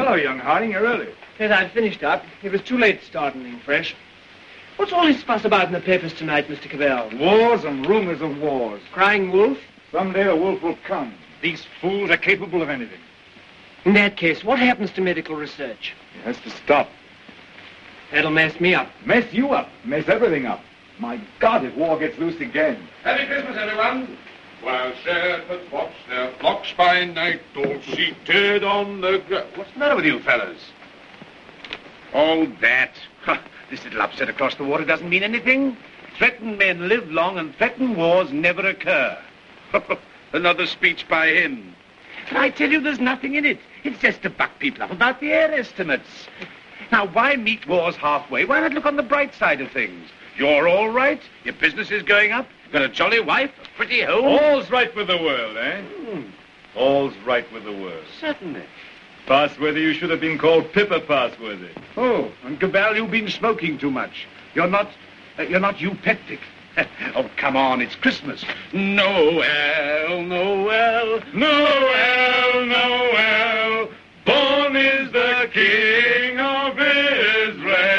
hello, young Harding. You're early. Yes, I'd finished up. It was too late to start anything fresh. What's all this fuss about in the papers tonight, Mr. Cavell? Wars and rumors of wars. Crying wolf? Someday the wolf will come. These fools are capable of anything. In that case, what happens to medical research? It has to stop. That'll mess me up. Mess you up. Mess everything up. My God, if war gets loose again. Happy Christmas, everyone. While shepherds watch their flocks by night, all seated on the ground. What's the matter with you fellas? Oh, that. This little upset across the water doesn't mean anything. Threatened men live long and threatened wars never occur. Another speech by him. But I tell you, there's nothing in it. It's just to buck people up about the air estimates. Now, why meet wars halfway? Why not look on the bright side of things? You're all right. Your business is going up. You've got a jolly wife, a pretty home. All's right with the world, eh? All's right with the world. Certainly. Passworthy, you should have been called Pippa Passworthy. Oh, and Cabal, you've been smoking too much. You're not eupeptic. Oh, come on, it's Christmas. Noel, Noel, Noel, Noel. Born is the King of Israel.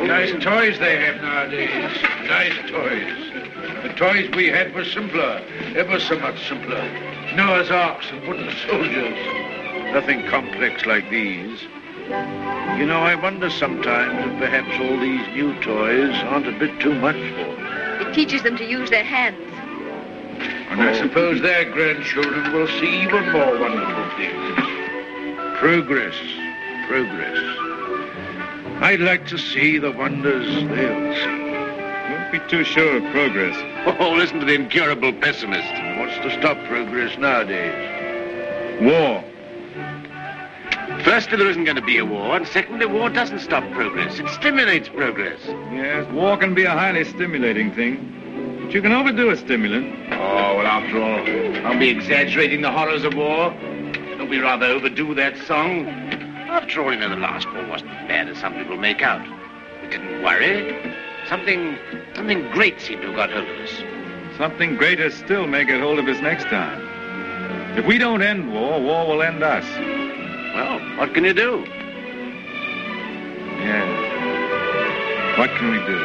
Nice toys they have nowadays. Nice toys. The toys we had were simpler, ever so much simpler. Noah's arks and wooden soldiers. Nothing complex like these. You know, I wonder sometimes if perhaps all these new toys aren't a bit too much for them. It teaches them to use their hands. And I suppose their grandchildren will see even more wonderful things. Progress, progress. I'd like to see the wonders they'll see. Don't be too sure of progress. Oh, listen to the incurable pessimist. What's to stop progress nowadays? War. Firstly, there isn't going to be a war, and secondly, war doesn't stop progress. It stimulates progress. Yes, war can be a highly stimulating thing. But you can overdo a stimulant. Oh, well, after all, I'll be exaggerating the horrors of war. Don't we rather overdo that song? After all, you know, the last war wasn't as bad as some people make out. We didn't worry. Something great seemed to have got hold of us. Something greater still may get hold of us next time. If we don't end war, war will end us. Well, what can you do? Yeah. What can we do?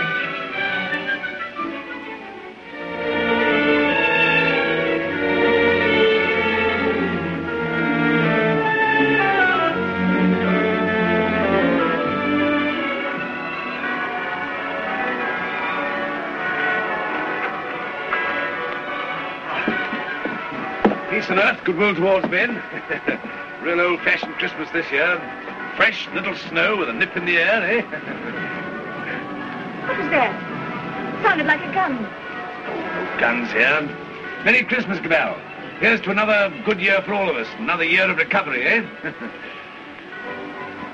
Peace on earth, goodwill towards men. Real old-fashioned Christmas this year. Fresh little snow with a nip in the air, eh? What was that? Sounded like a gun. No guns here. Merry Christmas, Cabal. Here's to another good year for all of us. Another year of recovery, eh?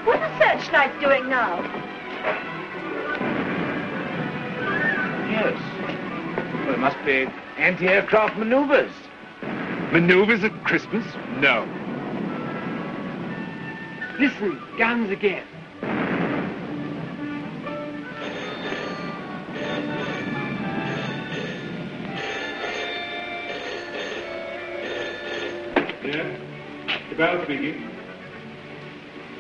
What are the searchlights doing now? Yes. Well, it must be anti-aircraft maneuvers. Maneuvers at Christmas? No. Listen, guns again. Yes, Cabal speaking.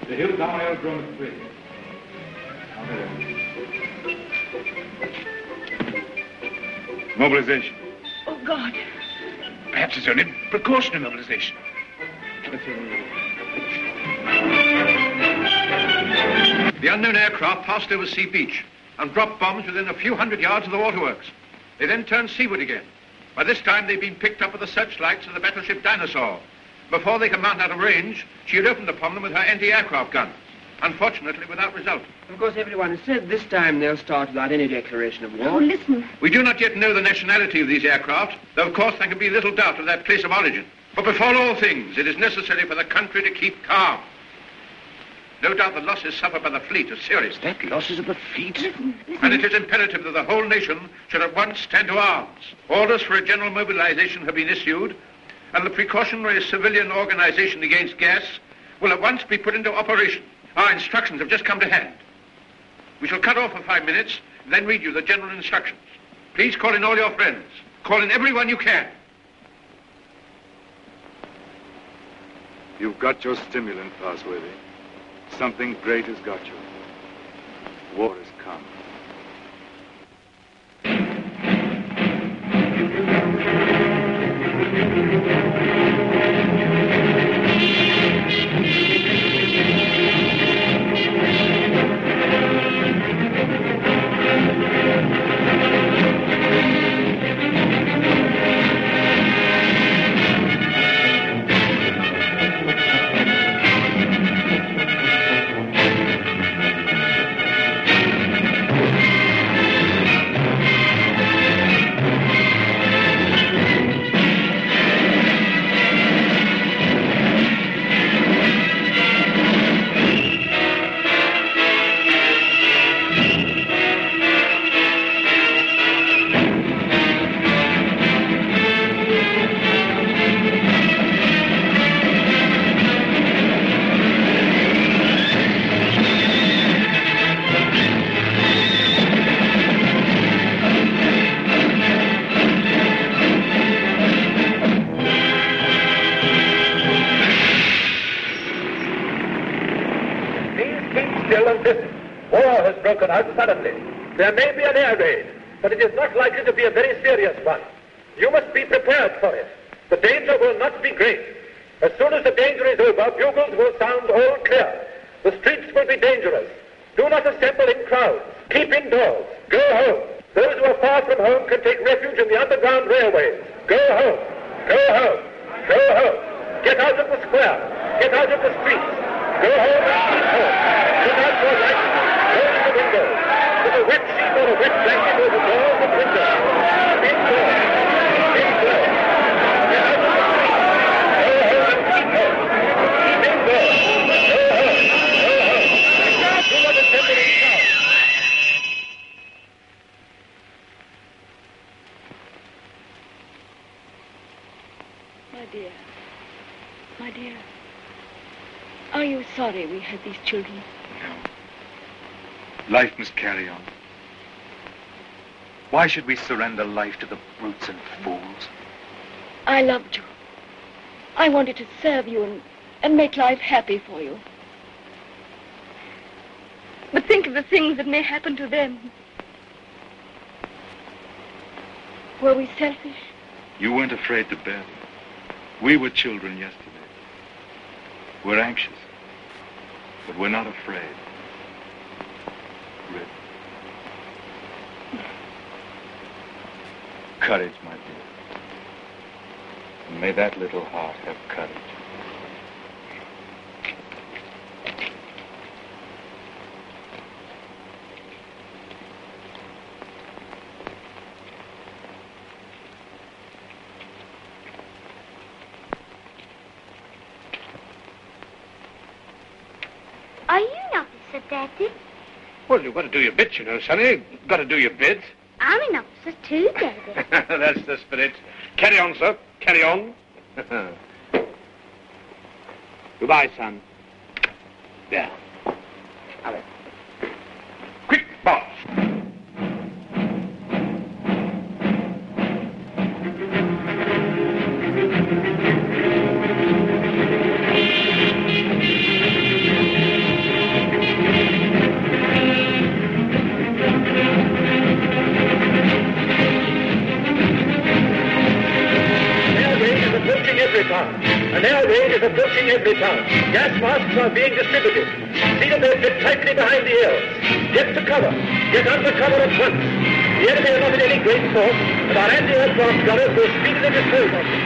The Hilltown Aerodrome is free. Mobilization. Oh, God. Perhaps it's only precautionary mobilization. The unknown aircraft passed over Sea Beach and dropped bombs within a few hundred yards of the waterworks. They then turned seaward again. By this time, they'd been picked up with the searchlights of the battleship Dinosaur. Before they could mount out of range, she had opened upon them with her anti-aircraft guns. Unfortunately, without result. Of course, everyone has said this time they'll start without any declaration of war. Oh, listen. We do not yet know the nationality of these aircraft, though of course there can be little doubt of their place of origin. But before all things, it is necessary for the country to keep calm. No doubt the losses suffered by the fleet are serious. That losses of the fleet? Listen. And it is imperative that the whole nation should at once stand to arms. Orders for a general mobilization have been issued, and the precautionary civilian organization against gas will at once be put into operation. Our instructions have just come to hand. We shall cut off for 5 minutes, then read you the general instructions. Please call in all your friends. Call in everyone you can. You've got your stimulant, Parsworthy. Something great has got you. War has come. Broken out suddenly. There may be an air raid, but it is not likely to be a very serious one. You must be prepared for it. The danger will not be great. As soon as the danger is over, bugles will sound all clear. The streets will be dangerous. Do not assemble in crowds. Keep indoors. Go home. Those who are far from home can take refuge in the underground railways. Go home. Go home. Go home. Get out of the square. Get out of the streets. Go home and keep home. Put out your lights. Window. With a wet sheet or a wet blanket over doors and windows. Indoors. Indoors. Get out of the street. Go home and keep home. Keep indoors. Go home. Go home. Do not assemble in crowds. My dear. My dear. Are you sorry we had these children? No. Life must carry on. Why should we surrender life to the brutes and fools? I loved you. I wanted to serve you and make life happy for you. But think of the things that may happen to them. Were we selfish? You weren't afraid to bear them. We were children yesterday. We're anxious, but we're not afraid. Courage, my dear. And may that little heart have courage. Are you an officer, Daddy? Well, you've got to do your bit, you know, Sonny. You've got to do your bit. I'm an officer too, Daddy. That's the spirit. Carry on, sir. Carry on. Goodbye, son. There. Alex. Quick, boss. An air raid is approaching every town. Gas masks are being distributed. See that they fit tightly behind the ears. Get to cover. Get under cover at once. The enemy are not in any great force, and our anti-aircraft gunners will speedily dispose of them.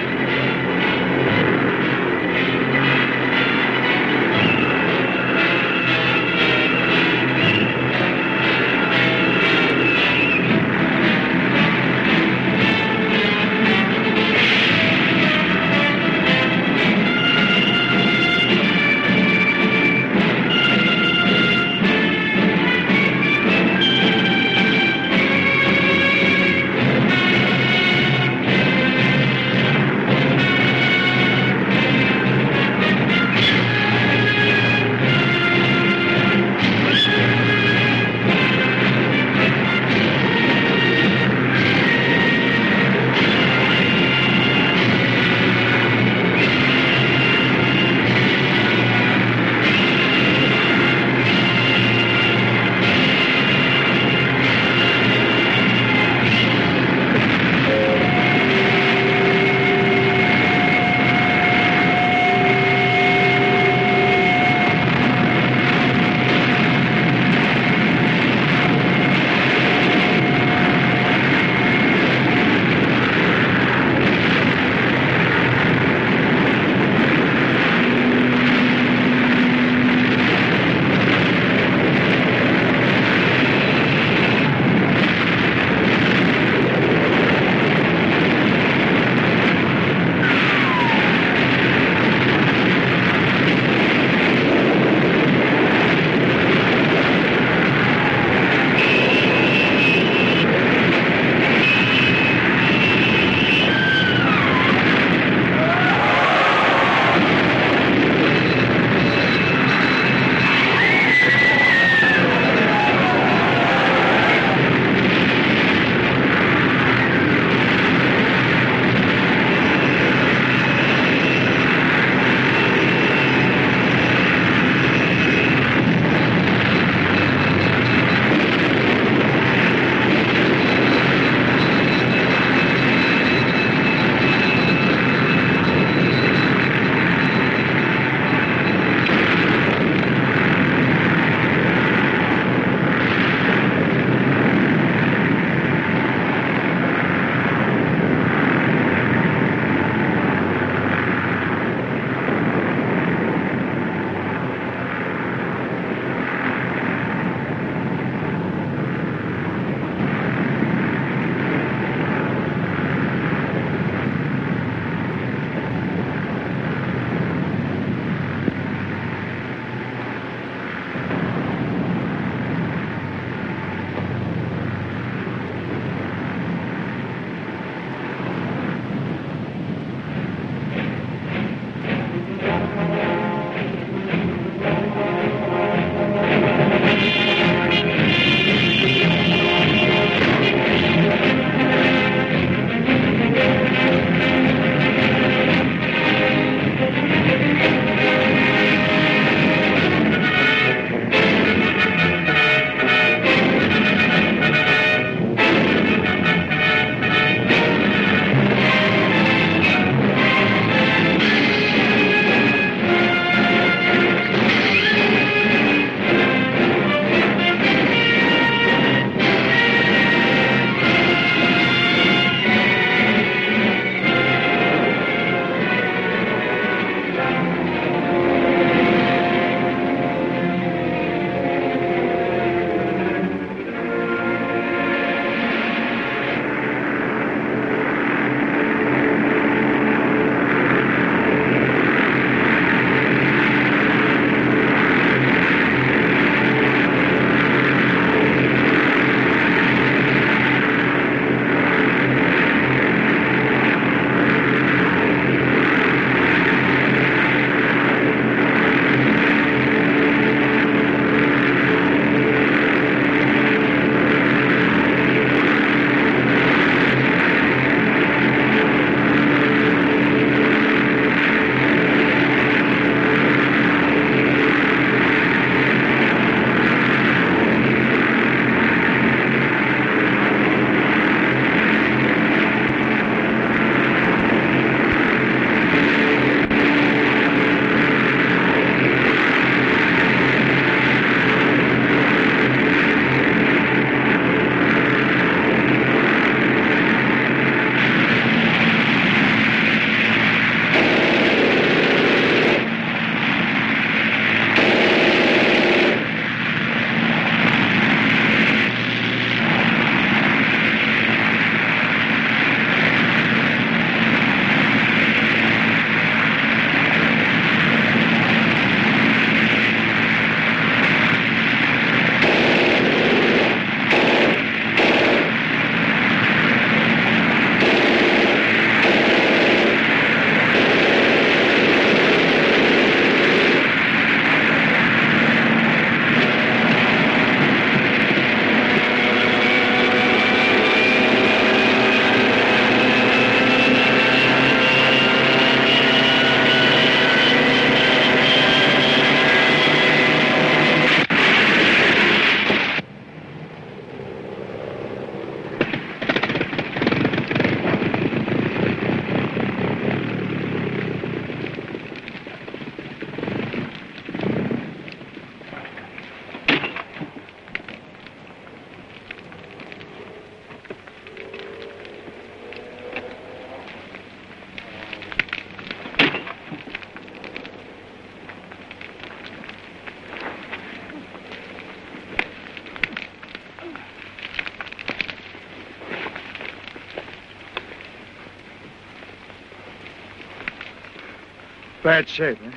Bad shape, eh?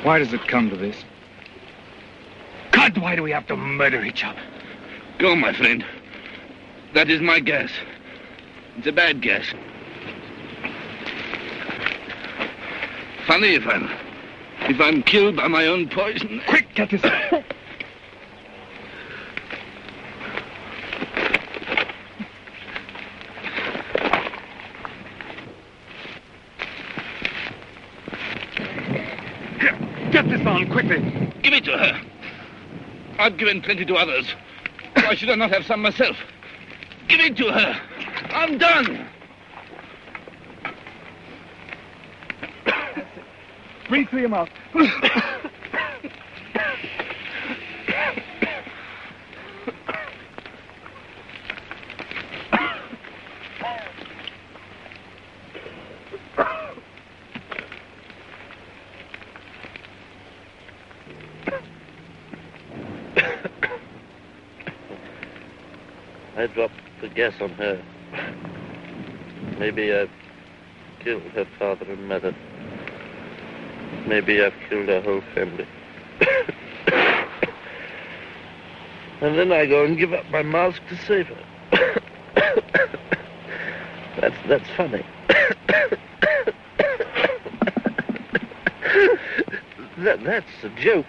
Why does it come to this? God, why do we have to murder each other? Go, my friend. That is my guess. It's a bad guess. Funny if I'm killed by my own poison. Quick, get this. Get this on, quickly. Give it to her. I've given plenty to others. Why should I not have some myself? Give it to her. I'm done. Breathe through your mouth. I dropped the gas on her. Maybe I've killed her father and mother. Maybe I've killed her whole family. And then I go and give up my mask to save her. That's funny. That's a joke.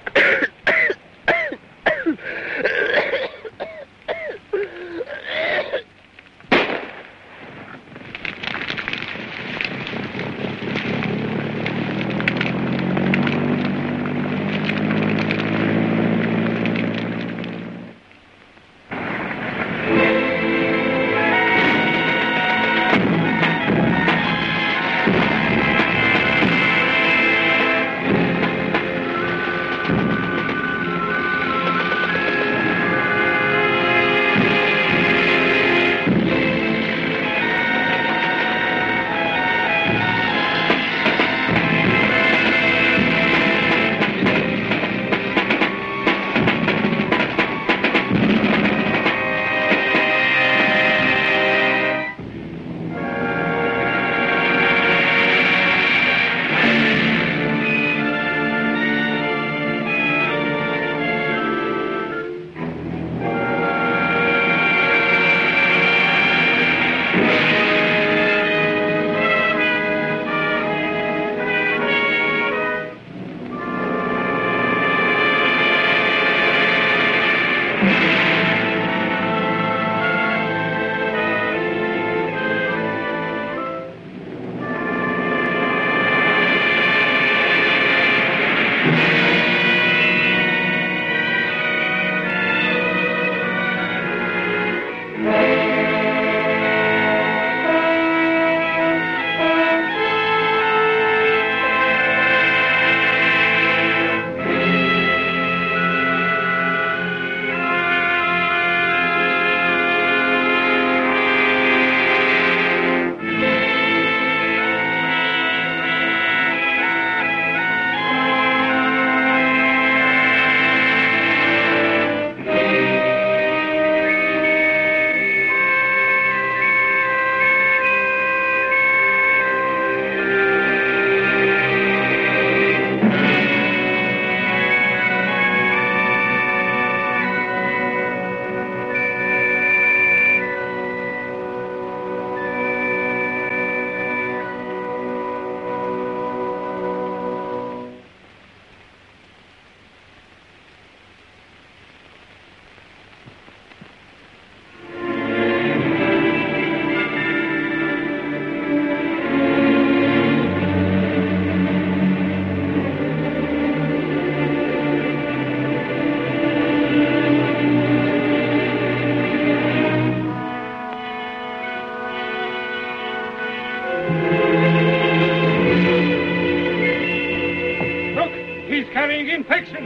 infection.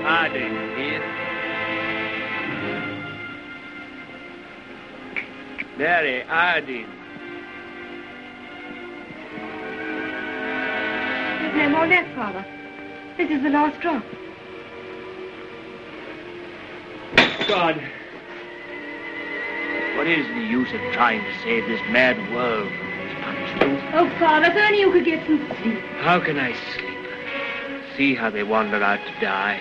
Harding here. Mary, Harding. There's no more left, Father. This is the last drop. God, What is the use of trying to save this mad world from this punishment? Oh, Father, if only you could get some sleep. How can I sleep? See how they wander out to die.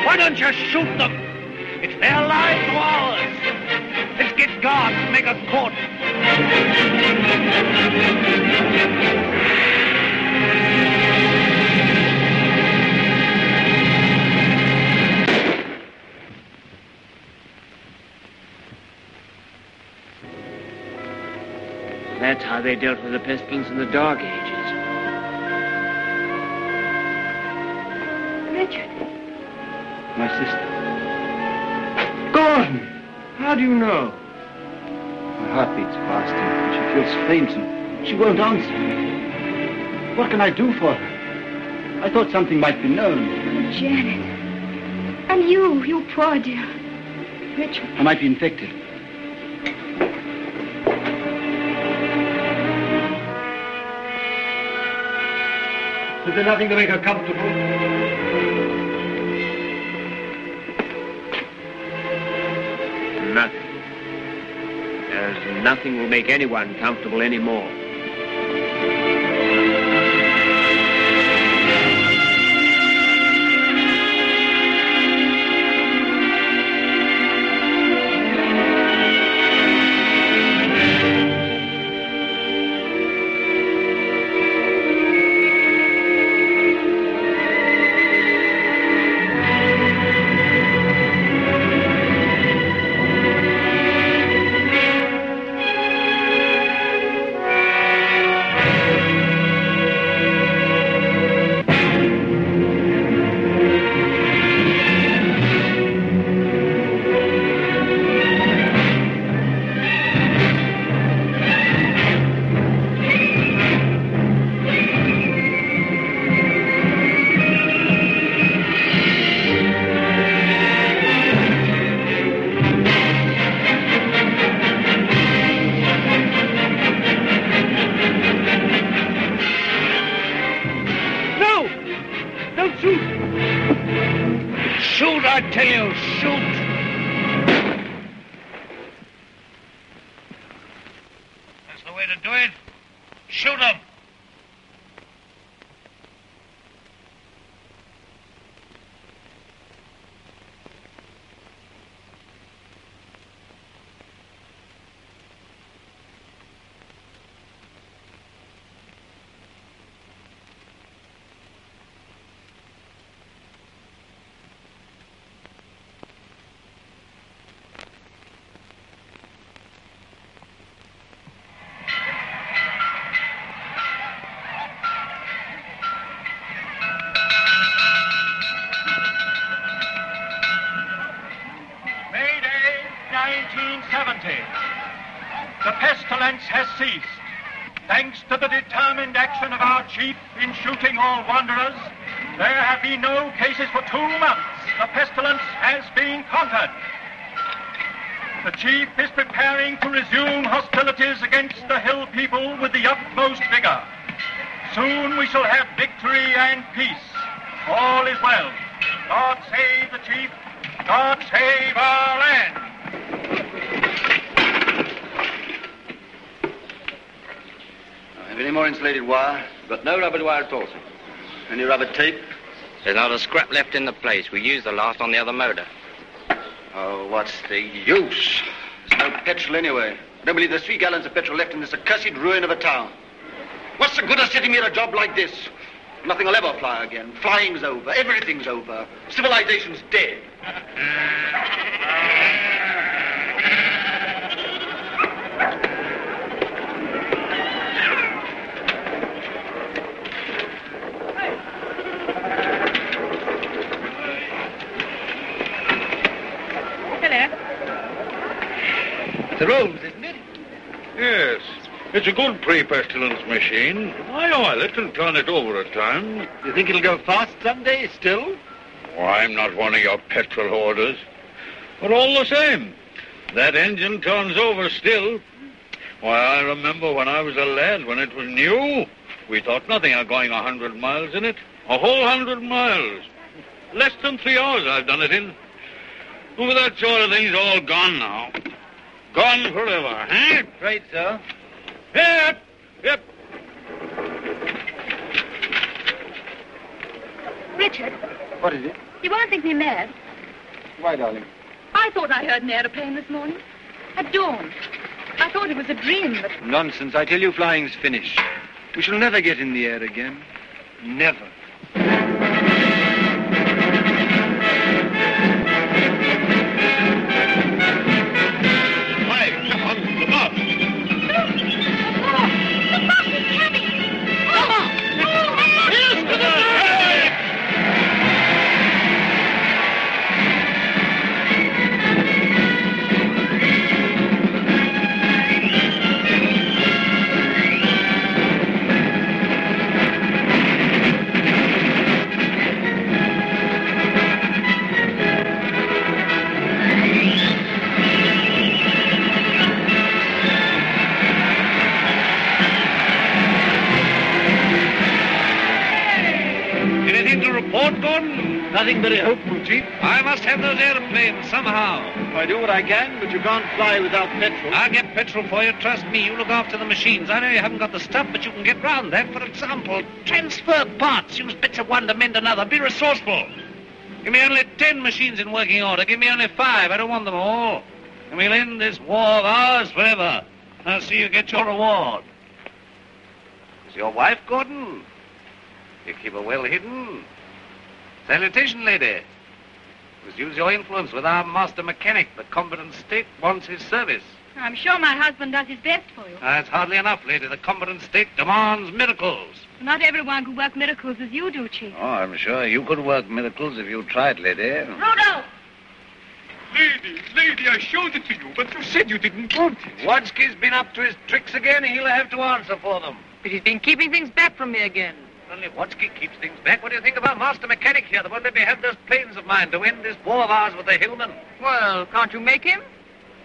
Why don't you shoot them? It's their lives or ours. Let's get guards and make a cordon. That's how they dealt with the pestilence in the Dark Ages. Richard. My sister. Gordon! How do you know? My heart beats fast and she feels faint and she won't answer. What can I do for her? I thought something might be known. Oh, Janet. And you poor dear. Richard. I might be infected. Is there nothing to make her comfortable? Nothing. As nothing will make anyone comfortable anymore. The pestilence has ceased. Thanks to the determined action of our chief in shooting all wanderers, there have been no cases for 2 months. The pestilence has been conquered. The chief is preparing to resume hostilities against the hill people with the utmost vigor. Soon we shall have victory and peace. All is well. God save the chief. God save our land. Have any more insulated wire? Got no rubber wire at all, sir. Any rubber tape? There's not a scrap left in the place. We used the last on the other motor. Oh, what's the use? There's no petrol anyway. I don't believe there's 3 gallons of petrol left in this accursed ruin of a town. What's the good of sitting here at a job like this? Nothing will ever fly again. Flying's over. Everything's over. Civilization's dead. The Rose, isn't it? Yes. It's a good pre-pestilence machine. I oil it and turn it over at times. You think it'll go fast someday still? Oh, I'm not one of your petrol hoarders. But all the same, that engine turns over still. Why, I remember when I was a lad, when it was new, we thought nothing of going 100 miles in it. A whole 100 miles. Less than 3 hours I've done it in. Well, that sort of thing's all gone now. Gone forever, eh? Right, sir. Yep, yep. Richard, What is it? you won't think me mad. Why, darling? I thought I heard an aeroplane this morning. At dawn. I thought it was a dream, but... Nonsense. I tell you, flying's finished. We shall never get in the air again. Never. Nothing very hopeful, Chief. I must have those airplanes somehow. I do what I can, but you can't fly without petrol. I'll get petrol for you. Trust me. You look after the machines. I know you haven't got the stuff, but you can get round that. For example, transfer parts. Use bits of one to mend another. Be resourceful. Give me only 10 machines in working order. Give me only 5. I don't want them all. And we'll end this war of ours forever. I'll see you get your reward. Is your wife, Gordon? You keep her well hidden. Salutation, lady. Must use your influence with our master mechanic. The competent state wants his service. I'm sure my husband does his best for you. That's hardly enough, lady. The competent state demands miracles. Not everyone could work miracles as you do, Chief. Oh, I'm sure you could work miracles if you tried, lady. Rudolph! Lady, I showed it to you, but you said you didn't want it. Wadsky's been up to his tricks again. He'll have to answer for them. But he's been keeping things back from me again. Only Wadsky keeps things back. What do you think of our master mechanic here? They won't let me have those planes of mine to end this war of ours with the Hillmen. Well, can't you make him?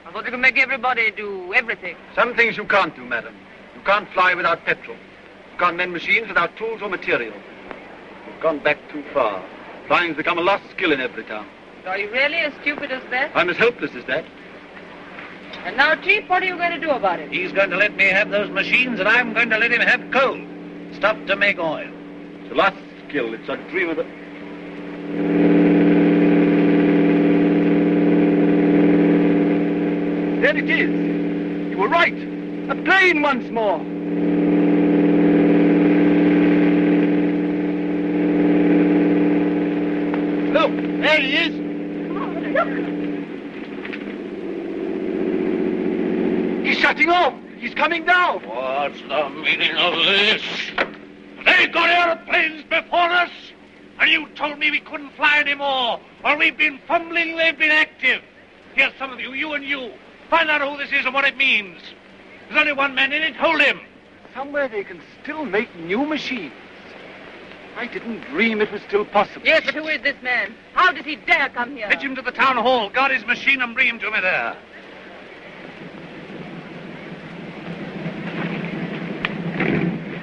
I thought you could make everybody do everything. Some things you can't do, madam. You can't fly without petrol. You can't mend machines without tools or material. You've gone back too far. Flying's become a lost skill in every town. Are you really as stupid as that? I'm as helpless as that. And now, Chief, what are you going to do about it? He's going to let me have those machines, and I'm going to let him have coal. Stuff to make oil. It's a lost skill. It's a dream of the... There it is. You were right. A plane once more. Look, there he is. Come on, look. He's shutting off. He's coming down. What's the meaning of this? They got airplanes before us, and you told me we couldn't fly anymore. While we've been fumbling, they've been active. Here's some of you, you and you. Find out who this is and what it means. There's only one man in it. Hold him. Somewhere they can still make new machines. I didn't dream it was still possible. Yes, but who is this man? How does he dare come here? Fetch him to the town hall. Guard his machine and bring him to me there.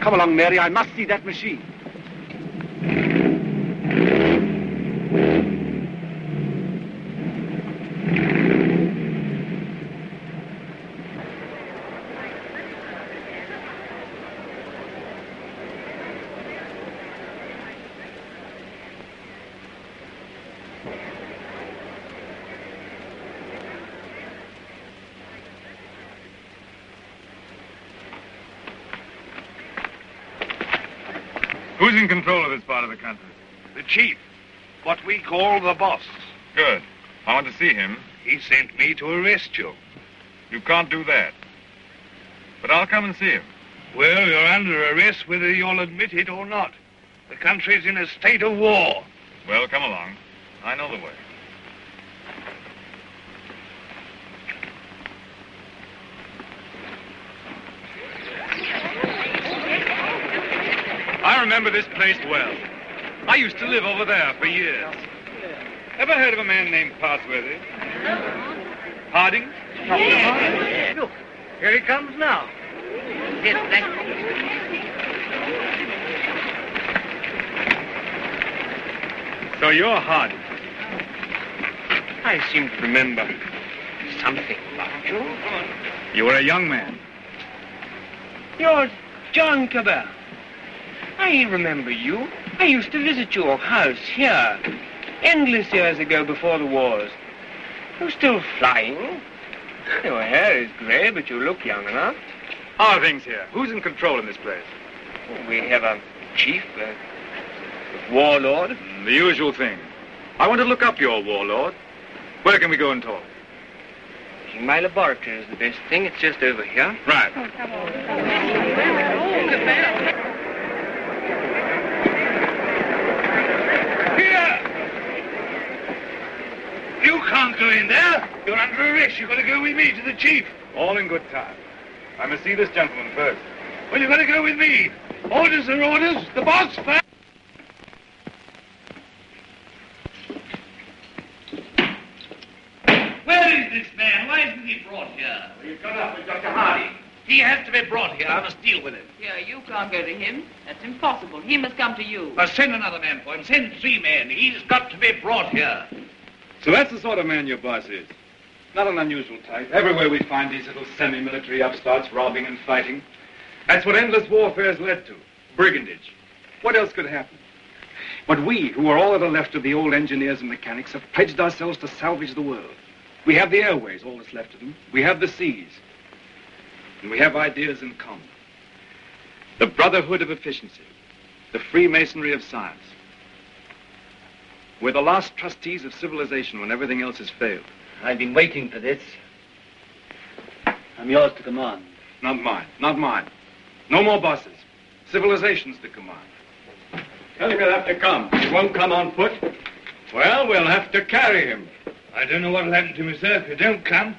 Come along, Mary. I must see that machine. Who's in control of this part of the country? The chief. What we call the boss. Good. I want to see him. He sent me to arrest you. You can't do that. But I'll come and see him. Well, you're under arrest whether you'll admit it or not. The country's in a state of war. Well, come along. I know the way. I remember this place well. I used to live over there for years. Ever heard of a man named Parsworthy? Harding? Yes. Look, here he comes now. Yes, thank you. So you're Harding. I seem to remember something about you. You were a young man. You're John Cabell. I remember you. I used to visit your house here, endless years ago before the wars. You're still flying. Your hair is grey, but you look young enough. How are things here? Who's in control in this place? We have a chief, a warlord. The usual thing. I want to look up your warlord. Where can we go and talk? My laboratory is the best thing. It's just over here. Right. Oh, come on. Here! You can't go in there. You're under arrest. You've got to go with me to the chief. All in good time. I must see this gentleman first. Well, you've got to go with me. Orders are orders. The boss first. Where is this man? Why isn't he brought here? Well, you've got up with Dr. Hardy. He has to be brought here. I must deal with him. Here, you can't go to him. That's impossible. He must come to you. Well, send another man for him. Send 3 men. He's got to be brought here. So that's the sort of man your boss is. Not an unusual type. Everywhere we find these little semi-military upstarts robbing and fighting. That's what endless warfare's led to. Brigandage. What else could happen? But we, who are all that are left of the old engineers and mechanics, have pledged ourselves to salvage the world. We have the airways, all that's left of them. We have the seas. And we have ideas in common. The brotherhood of efficiency. The Freemasonry of science. We're the last trustees of civilization when everything else has failed. I've been waiting for this. I'm yours to command. Not mine. Not mine. No more bosses. Civilization's to command. Tell him he'll have to come. He won't come on foot. Well, we'll have to carry him. I don't know what'll happen to me, sir, if you don't come.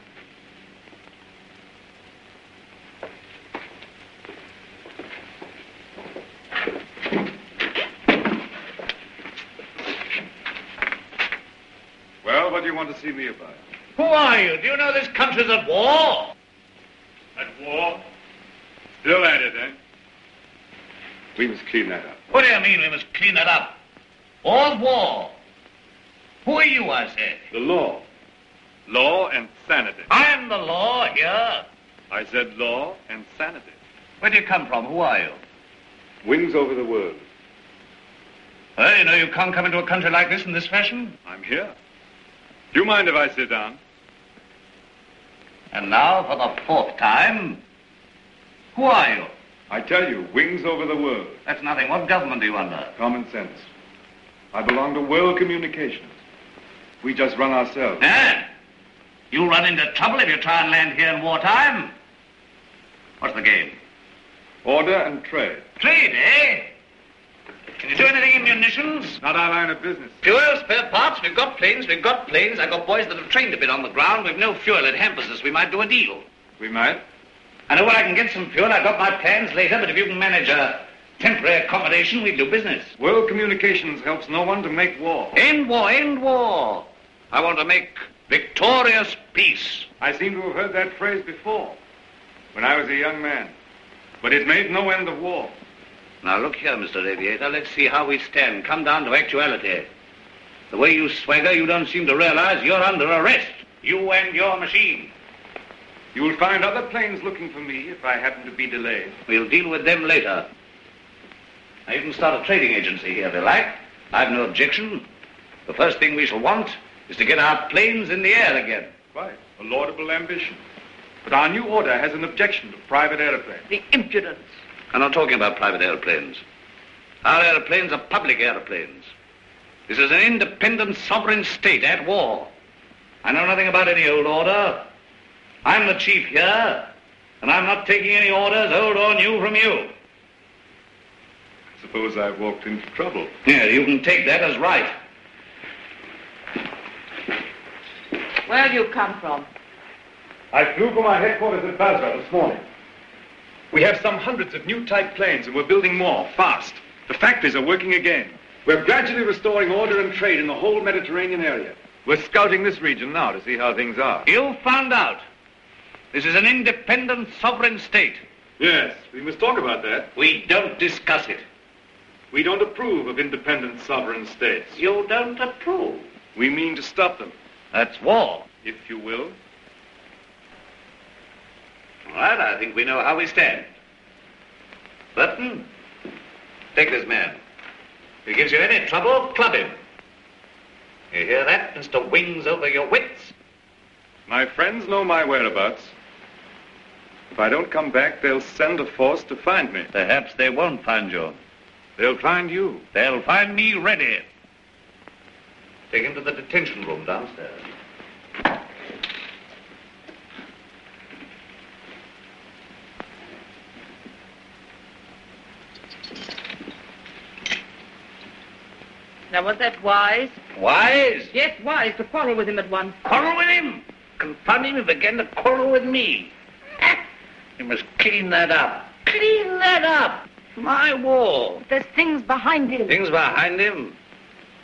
Well, what do you want to see me about? Who are you? Do you know this country's at war? At war? Still at it, eh? We must clean that up. What do you mean we must clean it up? All's war. Who are you, I said? The law. Law and sanity. I'm the law here. I said law and sanity. Where do you come from? Who are you? Wings over the world. Well, you know you can't come into a country like this in this fashion. I'm here. Do you mind if I sit down? And now, for the 4th time, who are you? I tell you, wings over the world. That's nothing. What government are you under? Common sense. I belong to world communications. We just run ourselves. Eh? You'll run into trouble if you try and land here in wartime. What's the game? Order and trade. Trade, eh? Can you do anything in munitions? Not our line of business. Fuel, spare parts, we've got planes. I've got boys that have trained a bit on the ground. We've no fuel, it hampers us. We might do a deal. We might? I know where I can get some fuel. I've got my plans later, but if you can manage a temporary accommodation, we'll do business. World communications helps no one to make war. End war, end war. I want to make victorious peace. I seem to have heard that phrase before, when I was a young man. But it made no end of war. Now, look here, Mr. Aviator. Let's see how we stand. Come down to actuality. The way you swagger, you don't seem to realize you're under arrest. You and your machine. You'll find other planes looking for me if I happen to be delayed. We'll deal with them later. Now, you can start a trading agency here, if you like. I've no objection. The first thing we shall want is to get our planes in the air again. Quite. A laudable ambition. But our new order has an objection to private airplanes. The impudence. I'm not talking about private airplanes. Our airplanes are public airplanes. This is an independent sovereign state at war. I know nothing about any old order. I'm the chief here, and I'm not taking any orders, old or new, from you. I suppose I've walked into trouble. Yeah, you can take that as right. Where have you come from? I flew from our headquarters at Basra this morning. We have some hundreds of new type planes, and we're building more, fast. The factories are working again. We're gradually restoring order and trade in the whole Mediterranean area. We're scouting this region now to see how things are. You found out. This is an independent sovereign state. Yes, we must talk about that. We don't discuss it. We don't approve of independent sovereign states. You don't approve. We mean to stop them. That's war. If you will. All right, I think we know how we stand. Burton, take this man. If he gives you any trouble, club him. You hear that, Mr. Wings over your wits? My friends know my whereabouts. If I don't come back, they'll send a force to find me. Perhaps they won't find you. They'll find you. They'll find me ready. Take him to the detention room downstairs. Now, was that wise? Wise? Yes, wise, to quarrel with him at once. Quarrel with him? Confound him, he began to quarrel with me. You must clean that up. Clean that up. My war. There's things behind him. Things behind him?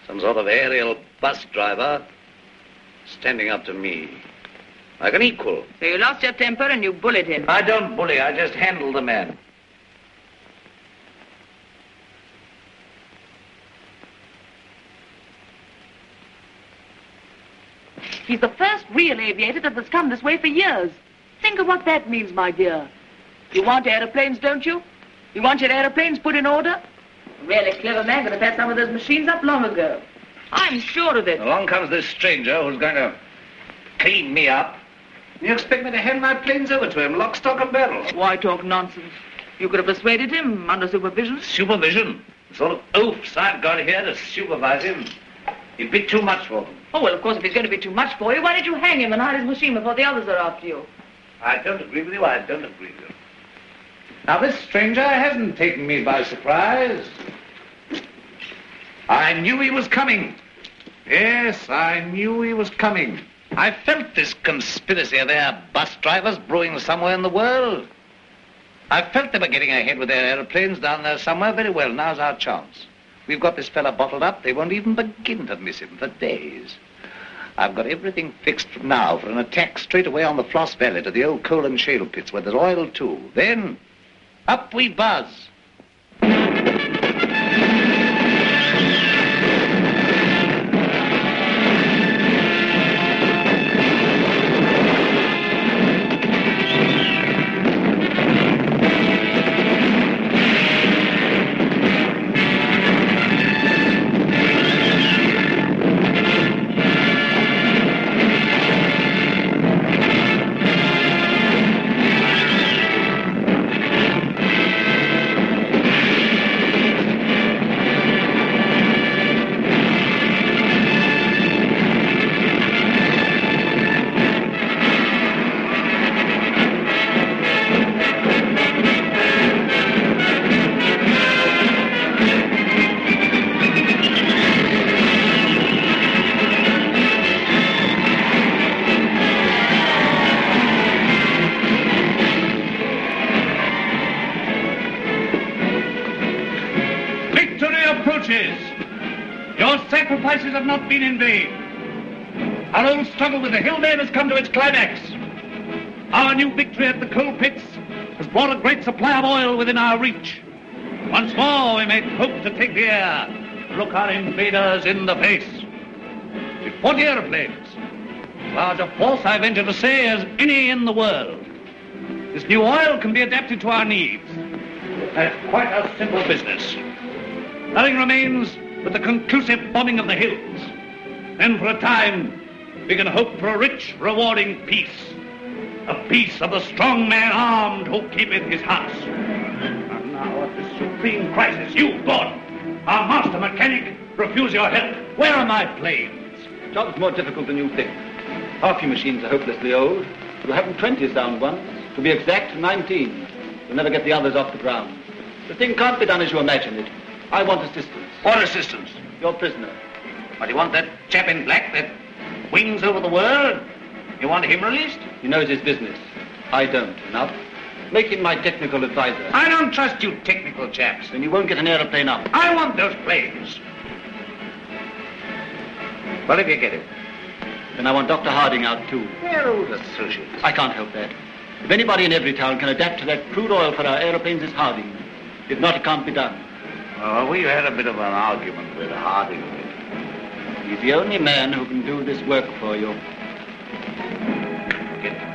Some sort of aerial bus driver standing up to me. Like an equal. So you lost your temper and you bullied him. I don't bully, I just handle the man. He's the first real aviator that has come this way for years. Think of what that means, my dear. You want aeroplanes, don't you? You want your aeroplanes put in order? A really clever man could have had some of those machines up long ago. I'm sure of it. Along comes this stranger who's going to clean me up. You expect me to hand my planes over to him, lock, stock, and barrel? Why talk nonsense? You could have persuaded him under supervision. Supervision? The sort of oafs I've got here to supervise him. He'd be too much for them. Oh, well, of course, if he's going to be too much for you, why don't you hang him and hide his machine before the others are after you? I don't agree with you, I don't agree with you. Now, this stranger hasn't taken me by surprise. I knew he was coming. Yes, I knew he was coming. I felt this conspiracy of their bus drivers brewing somewhere in the world. I felt they were getting ahead with their aeroplanes down there somewhere. Very well, now's our chance. We've got this fella bottled up. They won't even begin to miss him for days. I've got everything fixed now for an attack straight away on the Floss Valley to the old coal and shale pits where there's oil too. Then, up we buzz. Sacrifices have not been in vain. Our old struggle with the hillmen has come to its climax. Our new victory at the coal pits has brought a great supply of oil within our reach. Once more we may hope to take the air, to look our invaders in the face. With 40 aeroplanes, as large a force, I venture to say, as any in the world. This new oil can be adapted to our needs. It's quite a simple business. Nothing remains but the conclusive bombing of the hills. Then for a time, we can hope for a rich, rewarding peace. A peace of the strong man armed who keepeth his house. And now at this supreme crisis, you, Gordon, our master mechanic, refuse your help. Where are my planes? Job's more difficult than you think. Half your machines are hopelessly old. You haven't 20 sound ones. To be exact, 19. You'll never get the others off the ground. The thing can't be done as you imagine it. I want assistance. What assistance? Your prisoner. What, you want that chap in black that wings over the world? You want him released? He knows his business. I don't. Enough. Make him my technical advisor. I don't trust you technical chaps. Then you won't get an aeroplane up. I want those planes. Well, if you get it. Then I want Dr. Harding out, too. We're old associates. I can't help that. If anybody in every town can adapt to that crude oil for our aeroplanes, it's Harding. If not, it can't be done. Well, we had a bit of an argument with Harding. He's the only man who can do this work for you. Get it.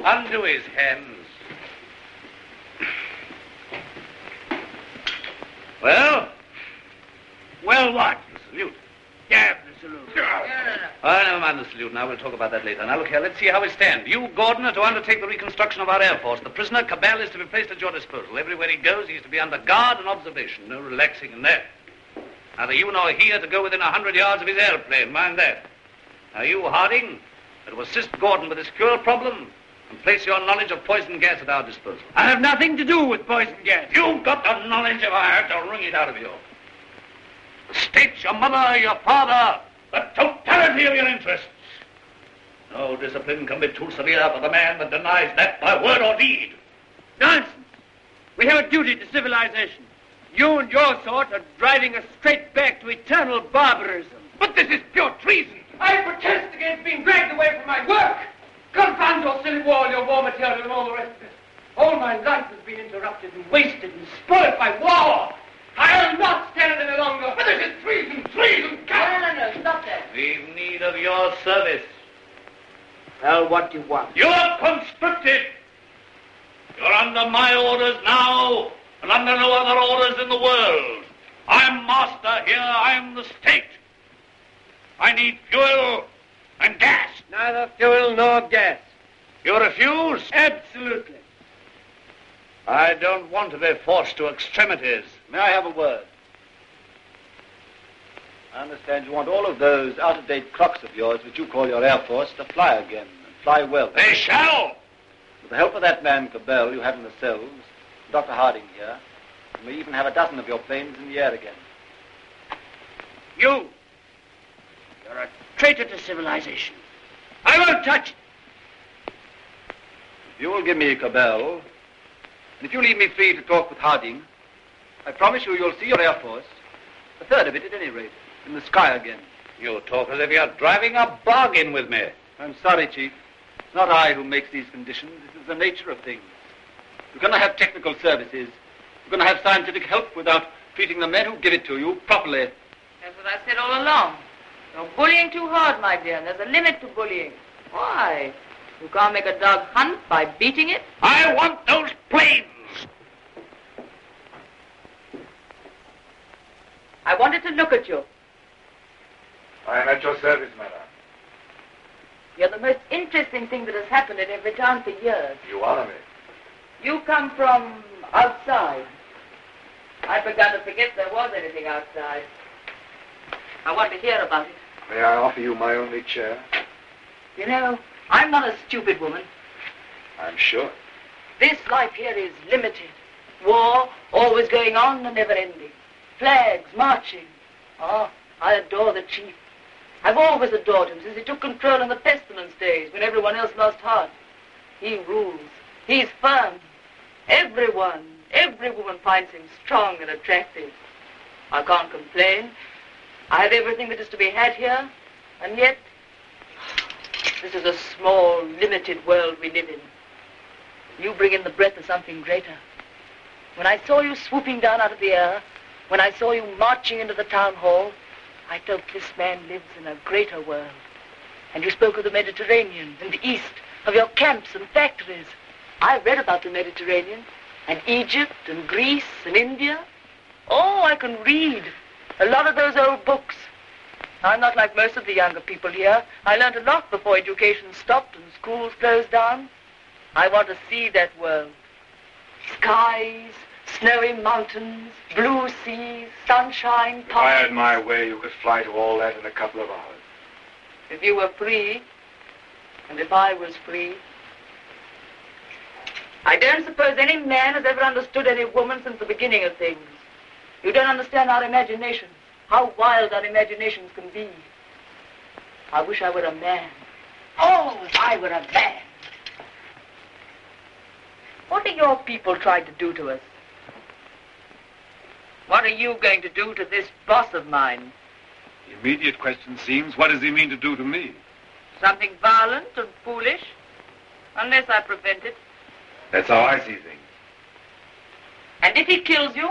Undo his hands. Well? Well, what? The salute. Yeah, the salute. Oh, never mind the salute. Now, we'll talk about that later. Now, look here, let's see how we stand. You, Gordon, are to undertake the reconstruction of our Air Force. The prisoner, Cabell, is to be placed at your disposal. Everywhere he goes, he's to be under guard and observation. No relaxing in that. Neither you nor he are to go within 100 yards of his airplane. Mind that. Now, you, Harding, are to assist Gordon with his fuel problem and place your knowledge of poison gas at our disposal. I have nothing to do with poison gas. You've got the knowledge if I had to wring it out of you. The state, your mother, your father, the totality of your interests. No discipline can be too severe for the man that denies that by word or deed. Nonsense. We have a duty to civilization. You and your sort are driving us straight back to eternal barbarism. But this is pure treason. I protest against being dragged away from my work. Confound your silly war, your war material, and all the rest of it. All my life has been interrupted and wasted and spoiled by war. I'll not stand it any longer. But this is treason, treason, No, stop that. We've need of your service. Well, what do you want? You're conscripted. You're under my orders now, and under no other orders in the world. I'm master here, I'm the state. I need fuel and gas. Neither fuel nor gas. You refuse? Absolutely. I don't want to be forced to extremities. May I have a word? I understand you want all of those out-of-date clocks of yours, which you call your Air Force, to fly again, and fly well. They shall! With the help of that man, Cabell, you have in the cells, Dr. Harding here, you may even have a dozen of your planes in the air again. You're a traitor to civilization. I won't touch it. If you will give me Cabell, and if you leave me free to talk with Harding, I promise you'll see your Air Force, a third of it at any rate, in the sky again. You talk as if you're driving a bargain with me. I'm sorry, Chief. It's not I who makes these conditions. This is the nature of things. You're going to have technical services. You're going to have scientific help without treating the men who give it to you properly. That's what I said all along. You're bullying too hard, my dear, and there's a limit to bullying. Why? You can't make a dog hunt by beating it. I want those planes! I wanted to look at you. I am at your service, madam. You're the most interesting thing that has happened in every town for years. You honor me. You come from outside. I began to forget there was anything outside. I want to hear about it. May I offer you my only chair? You know, I'm not a stupid woman. I'm sure. This life here is limited. War, always going on and never ending. Flags, marching. Oh, I adore the chief. I've always adored him since he took control in the pestilence days when everyone else lost heart. He rules. He's firm. Every woman finds him strong and attractive. I can't complain. I have everything that is to be had here, and yet this is a small, limited world we live in. You bring in the breath of something greater. When I saw you swooping down out of the air, when I saw you marching into the town hall, I felt this man lives in a greater world. And you spoke of the Mediterranean and the East, of your camps and factories. I read about the Mediterranean and Egypt and Greece and India. Oh, I can read a lot of those old books. I'm not like most of the younger people here. I learned a lot before education stopped and schools closed down. I want to see that world. Skies, snowy mountains, blue seas, sunshine, If I had my way, you could fly to all that in a couple of hours. If you were free, and if I was free. I don't suppose any man has ever understood any woman since the beginning of things. You don't understand our imaginations, how wild our imaginations can be. I wish I were a man. Oh, if I were a man. What are your people trying to do to us? What are you going to do to this boss of mine? The immediate question seems, what does he mean to do to me? Something violent and foolish? Unless I prevent it. That's how I see things. And if he kills you?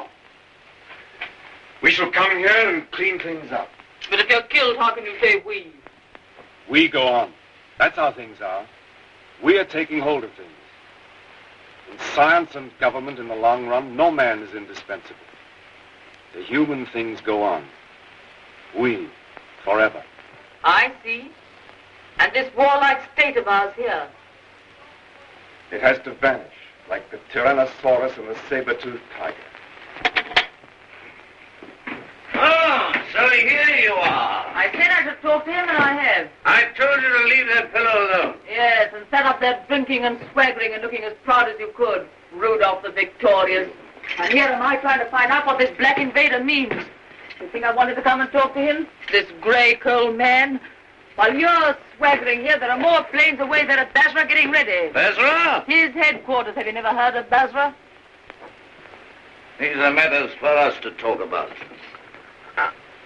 We shall come here and clean things up. But if you're killed, how can you say we? We go on. That's how things are. We are taking hold of things. In science and government, in the long run, no man is indispensable. The human things go on. We, forever. I see. And this warlike state of ours here. It has to vanish, like the Tyrannosaurus and the saber-toothed tiger. Oh, so here you are. I said I should talk to him, and I have. I told you to leave that fellow alone. Yes, and set up there drinking and swaggering and looking as proud as you could. Rudolph the Victorious. And here am I trying to find out what this black invader means. You think I wanted to come and talk to him? This grey-curled man? While you're swaggering here, there are more planes away there at Basra getting ready. Basra? His headquarters. Have you never heard of Basra? These are matters for us to talk about.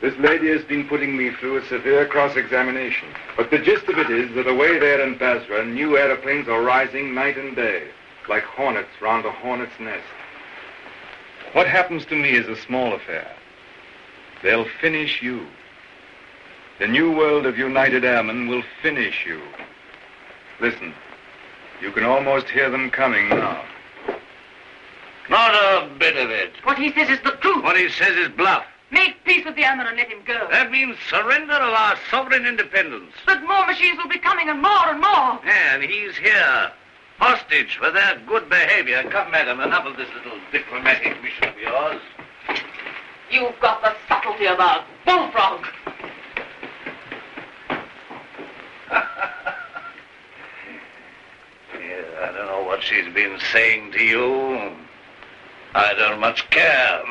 This lady has been putting me through a severe cross-examination. But the gist of it is that away there in Basra, new aeroplanes are rising night and day, like hornets round a hornet's nest. What happens to me is a small affair. They'll finish you. The new world of United Airmen will finish you. Listen, you can almost hear them coming now. Not a bit of it. What he says is the truth. What he says is bluff. Make peace with the airmen and let him go. That means surrender of our sovereign independence. But more machines will be coming and more and more. And he's here, hostage for their good behavior. Come, madam, enough of this little diplomatic mission of yours. You've got the subtlety of a bullfrog. Yeah, I don't know what she's been saying to you. I don't much care.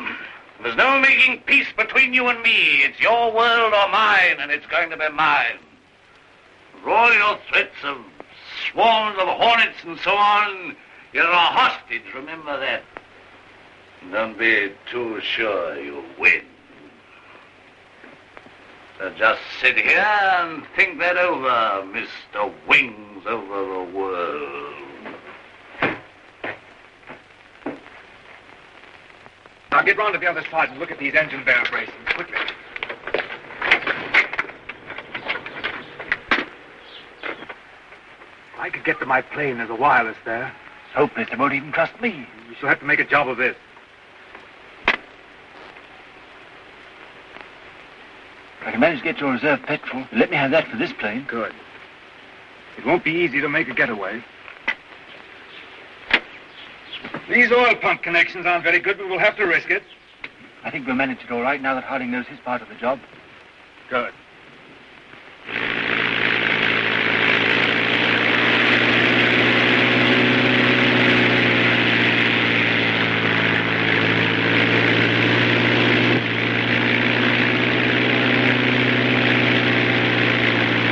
There's no making peace between you and me. It's your world or mine, and it's going to be mine. For all your threats of swarms of hornets and so on, you're a hostage, remember that. Don't be too sure you'll win. So just sit here and think that over, Mr. Wings over the world. Now get round to the other side and look at these engine bearer braces, quickly. I could get to my plane. There's a wireless there. Hopeless. They won't even trust me. We shall have to make a job of this. If I can manage to get your reserve petrol, let me have that for this plane. Good. It won't be easy to make a getaway. These oil pump connections aren't very good, but we'll have to risk it. I think we'll manage it all right now that Harding knows his part of the job. Good.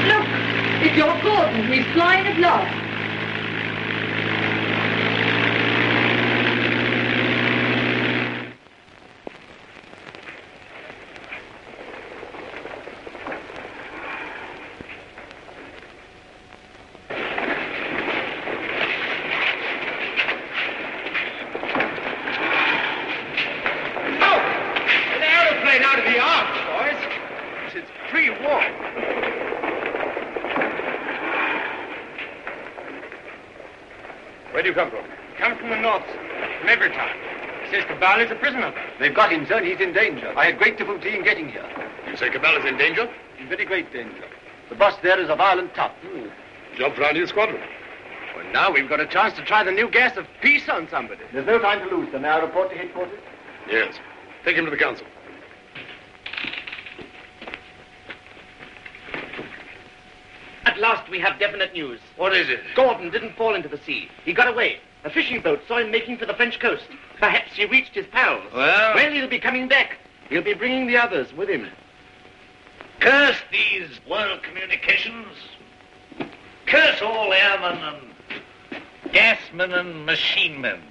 Look, it's your Gordon. He's flying at last. Where do you come from? Come from the north, from every town. Says Cabal is a prisoner. They've got him, sir, and he's in danger. I had great difficulty in getting here. You say Cabal is in danger? In very great danger. The boss there is a violent tough. Job for our new squadron. Well, now we've got a chance to try the new gas of peace on somebody. There's no time to lose, sir. May I report to headquarters? Yes. Take him to the council. At last we have definite news. What is it? Gordon didn't fall into the sea. He got away. A fishing boat saw him making for the French coast. Perhaps he reached his pals. Well, he'll be coming back. He'll be bringing the others with him. Curse these world communications. Curse all airmen and Gasmen and machine men.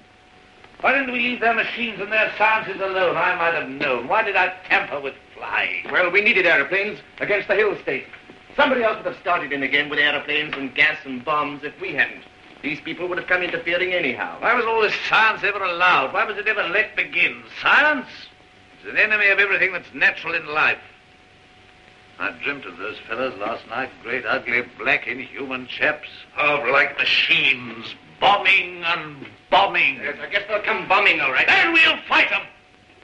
Why didn't we leave their machines and their sciences alone? I might have known. Why did I tamper with flying? Well, we needed aeroplanes against the hill state. Somebody else would have started in again with aeroplanes and gas and bombs if we hadn't. These people would have come interfering anyhow. Why was all this science ever allowed? Why was it ever let begin? Science is an enemy of everything that's natural in life. I dreamt of those fellows last night, great, ugly, black, inhuman chaps, powerful like machines, bombing and bombing. Yes, I guess they'll come bombing, all right. And we'll fight them.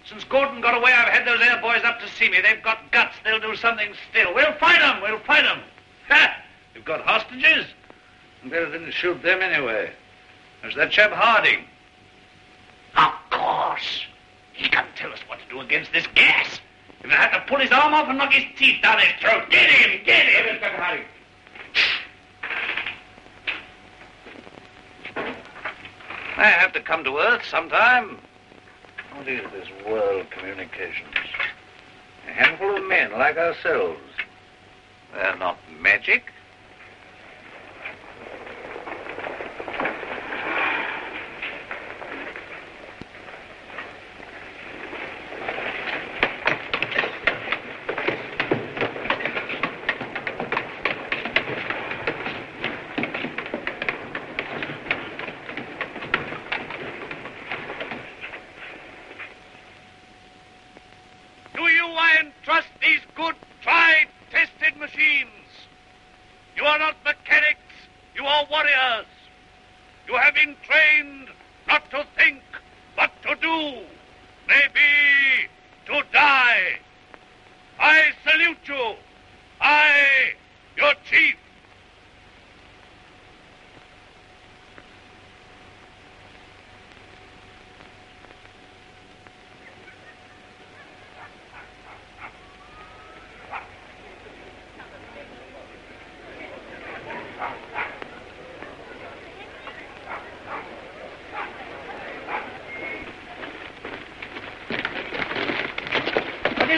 Since Gordon got away, I've had those air boys up to see me. They've got guts. They'll do something still. We'll fight them. We'll fight them. Ha! We've got hostages. And better didn't shoot them anyway. There's that chap Harding. Of course. He can tell us what to do against this gas. If I had to pull his arm off and knock his teeth down his throat. Get him! Get him! Inspector Harding. I have to come to Earth sometime. What is this world communications? A handful of men like ourselves. They're not magic.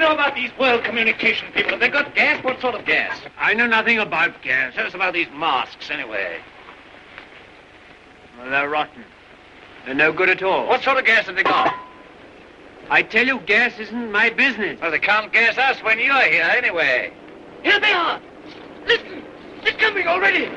About these world communication people. Have they got gas? What sort of gas? I know nothing about gas. Tell us about these masks, anyway. Well, they're rotten. They're no good at all. What sort of gas have they got? I tell you, gas isn't my business. Well, they can't gas us when you're here, anyway. Here they are. Listen. They're coming already.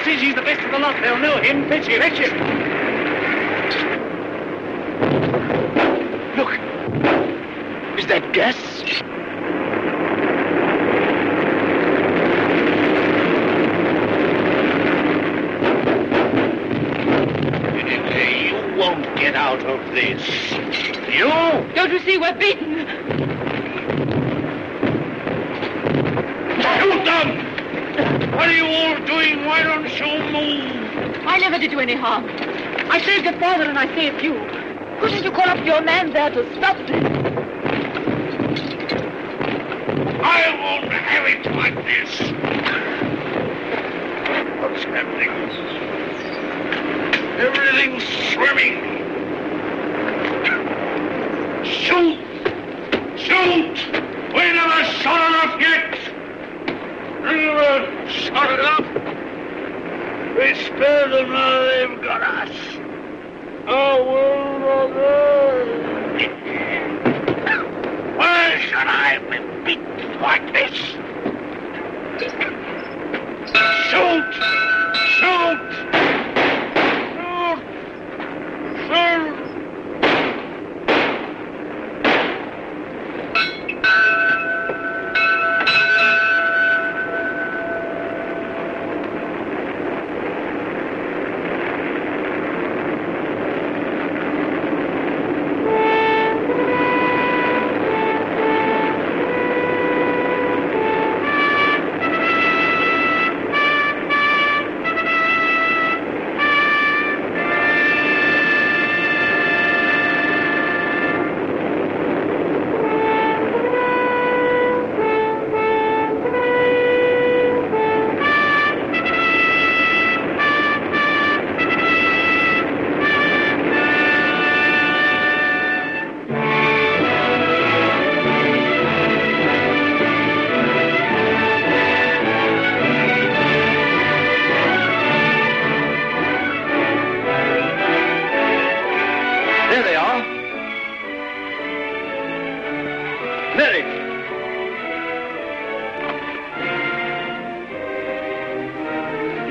He's the best of the lot. They'll know him. Fetch him. Fetch him. Look. Is that gas? Can't you see we're beaten? Shoot them! What are you all doing? Why don't you move? I never did you any harm. I saved your father and I saved you. Couldn't you call up your man there to stop them? I won't have it like this. What's happening? Everything's swimming. Shoot! Shoot! We never shot enough yet! We never shot enough! We spared them, now they've got us. Oh, why should I be beaten like this? Shoot! Shoot! Shoot! Shoot!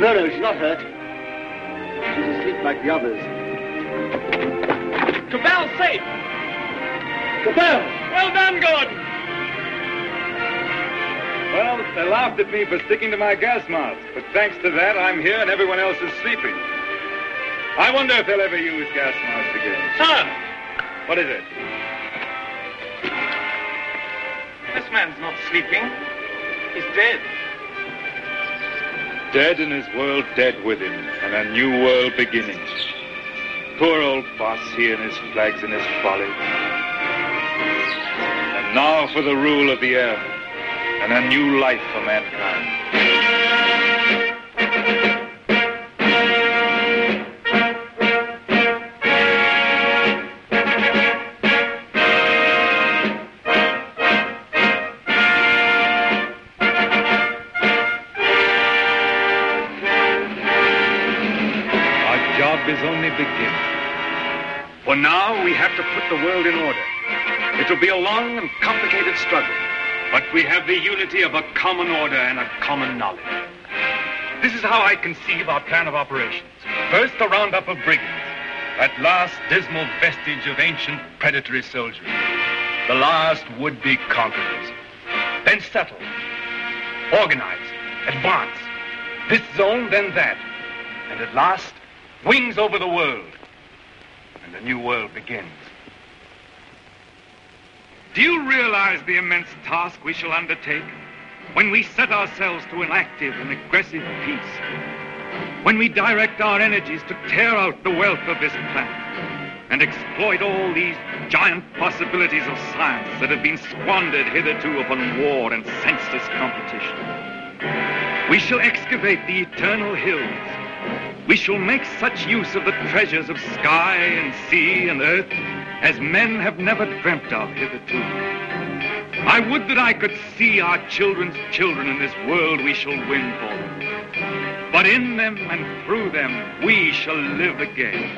No, she's not hurt. She's asleep like the others. Cabell's safe! Cabell! Well done, Gordon! Well, they laughed at me for sticking to my gas mask, but thanks to that, I'm here and everyone else is sleeping. I wonder if they'll ever use gas masks again. Sir! What is it? This man's not sleeping. He's dead. Dead and his world dead with him, and a new world beginning. Poor old boss, he and his flags and his folly. And now for the rule of the air, and a new life for mankind. Is only beginning. For now, we have to put the world in order. It will be a long and complicated struggle, but we have the unity of a common order and a common knowledge. This is how I conceive our plan of operations. First, the roundup of brigands, that last dismal vestige of ancient predatory soldiery, the last would-be conquerors. Then settle, organize, advance, this zone, then that, and at last, wings over the world, and a new world begins. Do you realize the immense task we shall undertake when we set ourselves to an active and aggressive peace? When we direct our energies to tear out the wealth of this planet and exploit all these giant possibilities of science that have been squandered hitherto upon war and senseless competition? We shall excavate the eternal hills. We shall make such use of the treasures of sky and sea and earth as men have never dreamt of hitherto. I would that I could see our children's children in this world we shall win for them. But in them and through them, we shall live again.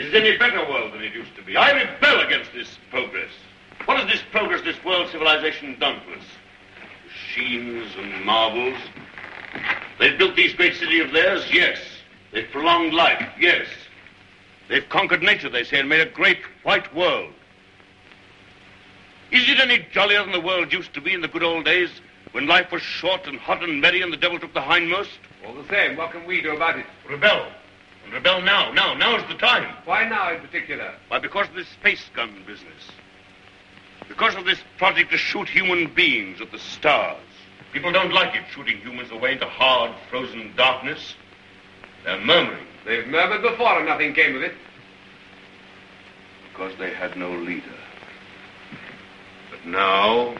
is any better world than it used to be. I rebel against this progress. What has this progress, this world civilization done to us? Machines and marvels. They've built these great cities of theirs, yes. They've prolonged life, yes. They've conquered nature, they say, and made a great white world. Is it any jollier than the world used to be in the good old days, when life was short and hot and merry and the devil took the hindmost? All the same, what can we do about it? Rebel. And rebel now. Now's the time. Why now in particular? Why, because of this space gun business. Because of this project to shoot human beings at the stars. People don't like it, shooting humans away into hard, frozen darkness. They're murmuring. They've murmured before and nothing came of it. Because they had no leader. But now,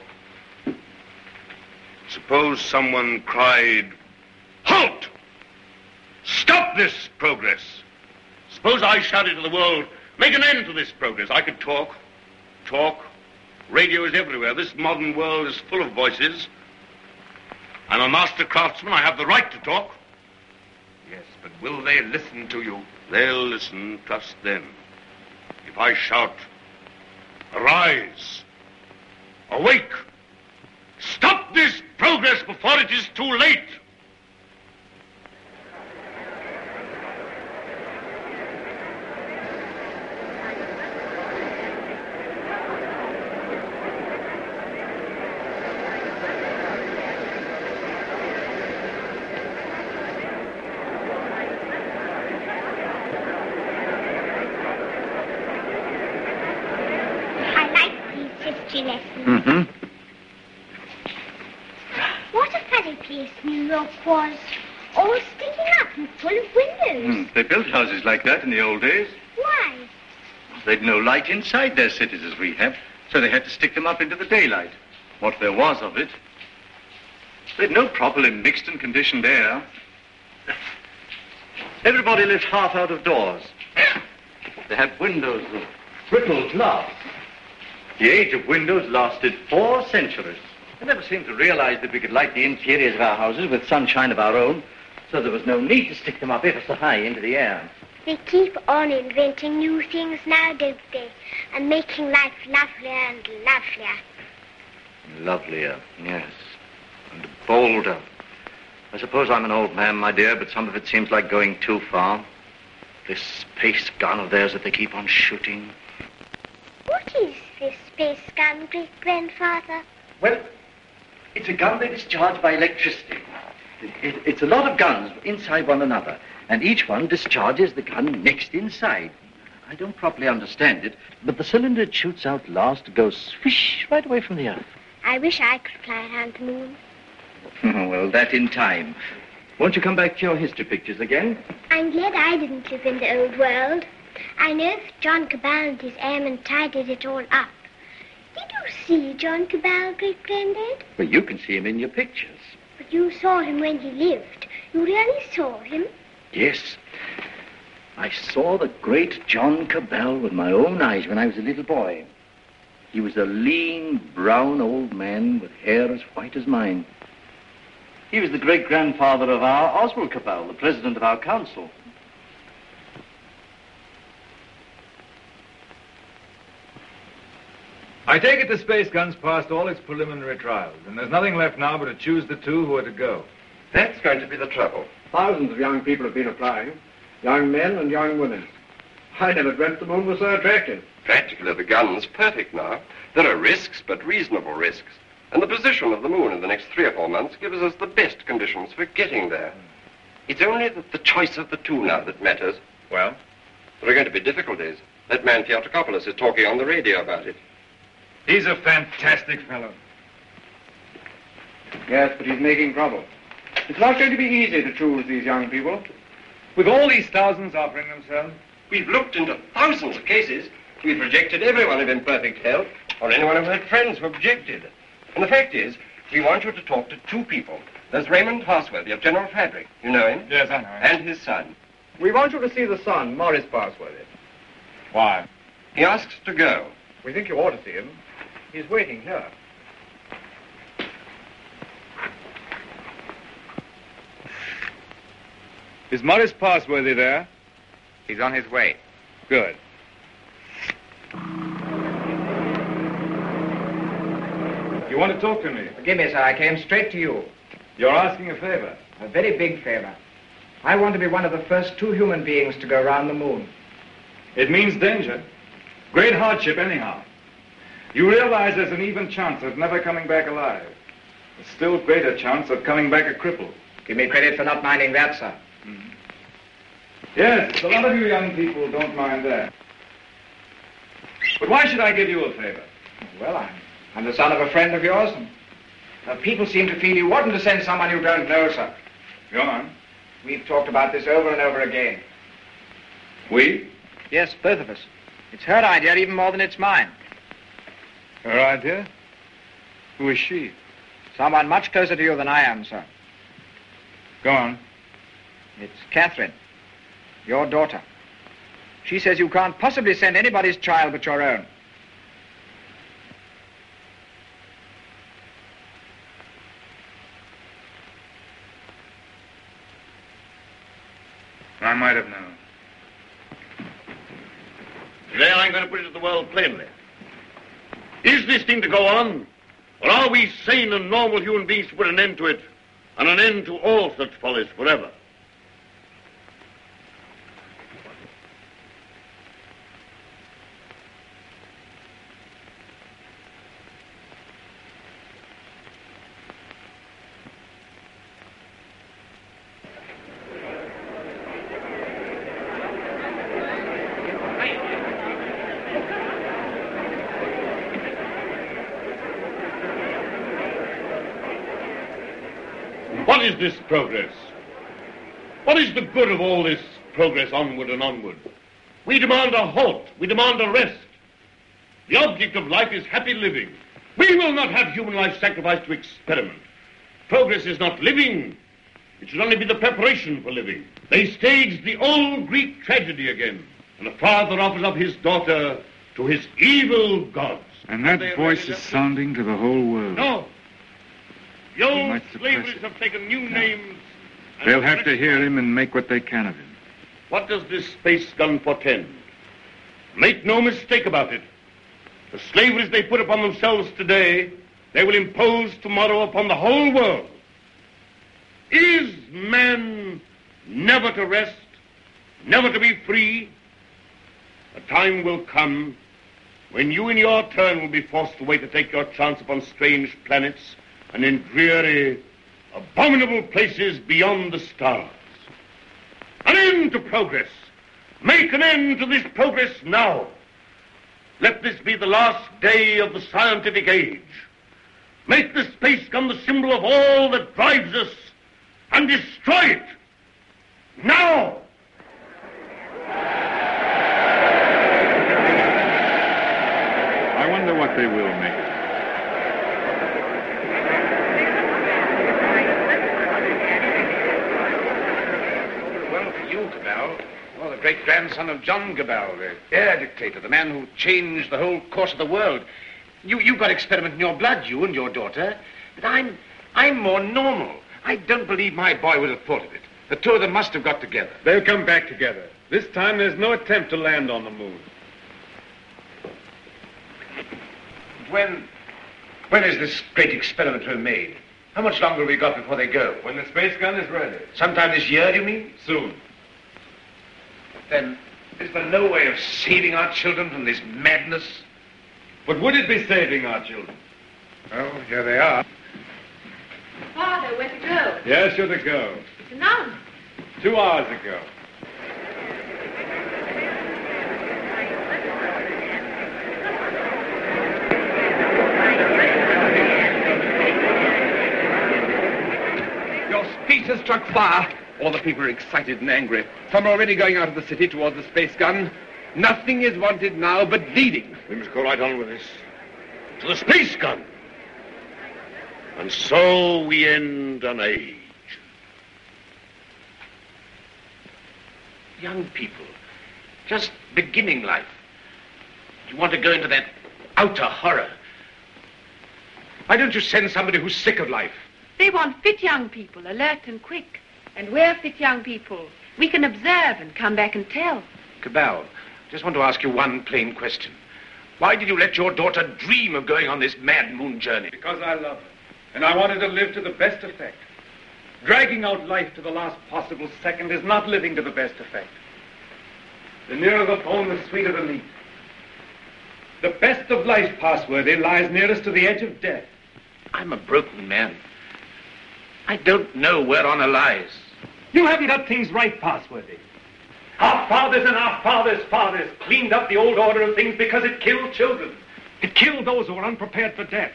suppose someone cried, "Halt! Stop this progress!" Suppose I shouted to the world, "Make an end to this progress." I could talk. Radio is everywhere. This modern world is full of voices. I'm a master craftsman. I have the right to talk. Yes, but will they listen to you? They'll listen, trust them. If I shout, "Arise! Awake! Stop this progress before it is too late!" What a funny place New York was. All sticking up and full of windows. They built houses like that in the old days. Why? They'd no light inside their cities as we have, so they had to stick them up into the daylight. What there was of it. They'd no properly mixed and conditioned air. Everybody lived half out of doors. They had windows of brittle glass. The age of windows lasted 4 centuries. I never seemed to realize that we could light the interiors of our houses with sunshine of our own, so there was no need to stick them up ever so high into the air. They keep on inventing new things now, don't they? And making life lovelier and lovelier. Lovelier, yes. And bolder. I suppose I'm an old man, my dear, but some of it seems like going too far. This space gun of theirs that they keep on shooting. What is this space gun, great-grandfather? Well, it's a gun that is charged by electricity. It's a lot of guns inside one another, and each one discharges the gun next inside. I don't properly understand it, but the cylinder it shoots out last goes swish right away from the earth. I wish I could fly around the moon. Well, that in time. Won't you come back to your history pictures again? I'm glad I didn't live in the old world. I know if John Cabal and his airmen tidied it all up. Did you see John Cabal, great-granddad? Well, you can see him in your pictures. But you saw him when he lived. You really saw him? Yes. I saw the great John Cabal with my own eyes when I was a little boy. He was a lean, brown old man with hair as white as mine. He was the great-grandfather of our Oswald Cabal, the president of our council. I take it the space gun's passed all its preliminary trials, and there's nothing left now but to choose the 2 who are to go. That's going to be the trouble. Thousands of young people have been applying. Young men and young women. I never dreamt the moon was so attractive. Practically, the gun's perfect now. There are risks, but reasonable risks. And the position of the moon in the next 3 or 4 months gives us the best conditions for getting there. It's only the choice of the 2 now that matters. Well? There are going to be difficulties. That man Theotokopoulos is talking on the radio about it. He's a fantastic fellow. Yes, but he's making trouble. It's not going to be easy to choose these young people. With all these thousands offering themselves? We've looked into thousands of cases. We've rejected everyone of imperfect health, or anyone who had friends who objected. And the fact is, we want you to talk to 2 people. There's Raymond Parsworthy of General Fabric. You know him? Yes, I know him. And his son. We want you to see the son, Morris Parsworthy. Why? He asks to go. We think you ought to see him. He's waiting here. Is Morris Parsworthy there? He's on his way. Good. You want to talk to me? Forgive me, sir. I came straight to you. You're asking a favor. A very big favor. I want to be one of the first 2 human beings to go around the moon. It means danger. Great hardship, anyhow. You realize there's an even chance of never coming back alive. A still greater chance of coming back a cripple. Give me credit for not minding that, sir. Mm-hmm. Yes, a lot of you young people don't mind that. But why should I give you a favor? Well, I'm the son of a friend of yours, and people seem to feel you oughtn't to send someone you don't know, sir. Go on. We've talked about this over and over again. We? Yes, both of us. It's her idea even more than it's mine. Her idea? Who is she? Someone much closer to you than I am, sir. Go on. It's Catherine, your daughter. She says you can't possibly send anybody's child but your own. I might have known. Today I'm going to put it to the world plainly. Is this thing to go on? Or are we sane and normal human beings to put an end to it, and an end to all such follies forever? What is this progress? What is the good of all this progress onward and onward? We demand a halt. We demand a rest. The object of life is happy living. We will not have human life sacrificed to experiment. Progress is not living. It should only be the preparation for living. They staged the old Greek tragedy again, and a father offers up his daughter to his evil gods. And that voice is sounding to the whole world. No. The old slaveries have taken new names. They'll have to hear him and make what they can of him. What does this space gun portend? Make no mistake about it. The slaveries they put upon themselves today, they will impose tomorrow upon the whole world. Is man never to rest, never to be free? A time will come when you in your turn will be forced away to take your chance upon strange planets and in dreary, abominable places beyond the stars. An end to progress. Make an end to this progress now. Let this be the last day of the scientific age. Make the space gun the symbol of all that drives us, and destroy it. Now! I wonder what they will make. Well, the great-grandson of John Cabal, the air dictator, the man who changed the whole course of the world. You've got experiment in your blood, you and your daughter. But I'm more normal. I don't believe my boy would have thought of it. The two of them must have got together. They'll come back together. This time there's no attempt to land on the moon. When is this great experiment to be made? How much longer have we got before they go? When the space gun is ready. Sometime this year, do you mean? Soon. Then, is there no way of saving our children from this madness? But would it be saving our children? Oh, here they are. Father, where to go? Yes, you're to go. It's announced. 2 hours ago. Your speech has struck fire. All the people are excited and angry. Some are already going out of the city towards the space gun. Nothing is wanted now but leading. We must go right on with this. To the space gun. And so we end an age. Young people, just beginning life. You want to go into that outer horror. Why don't you send somebody who's sick of life? They want fit young people, alert and quick. And we're fit young people. We can observe and come back and tell. Cabal, Just want to ask you one plain question. Why did you let your daughter dream of going on this mad moon journey? Because I love her, and I wanted to live to the best effect. Dragging out life to the last possible second is not living to the best effect. The nearer the bone, the sweeter the meat. The best of life, Passworthy, lies nearest to the edge of death. I'm a broken man. I don't know where honor lies. You haven't got things right, Passworthy. Our fathers and our fathers' fathers cleaned up the old order of things because it killed children. It killed those who were unprepared for death.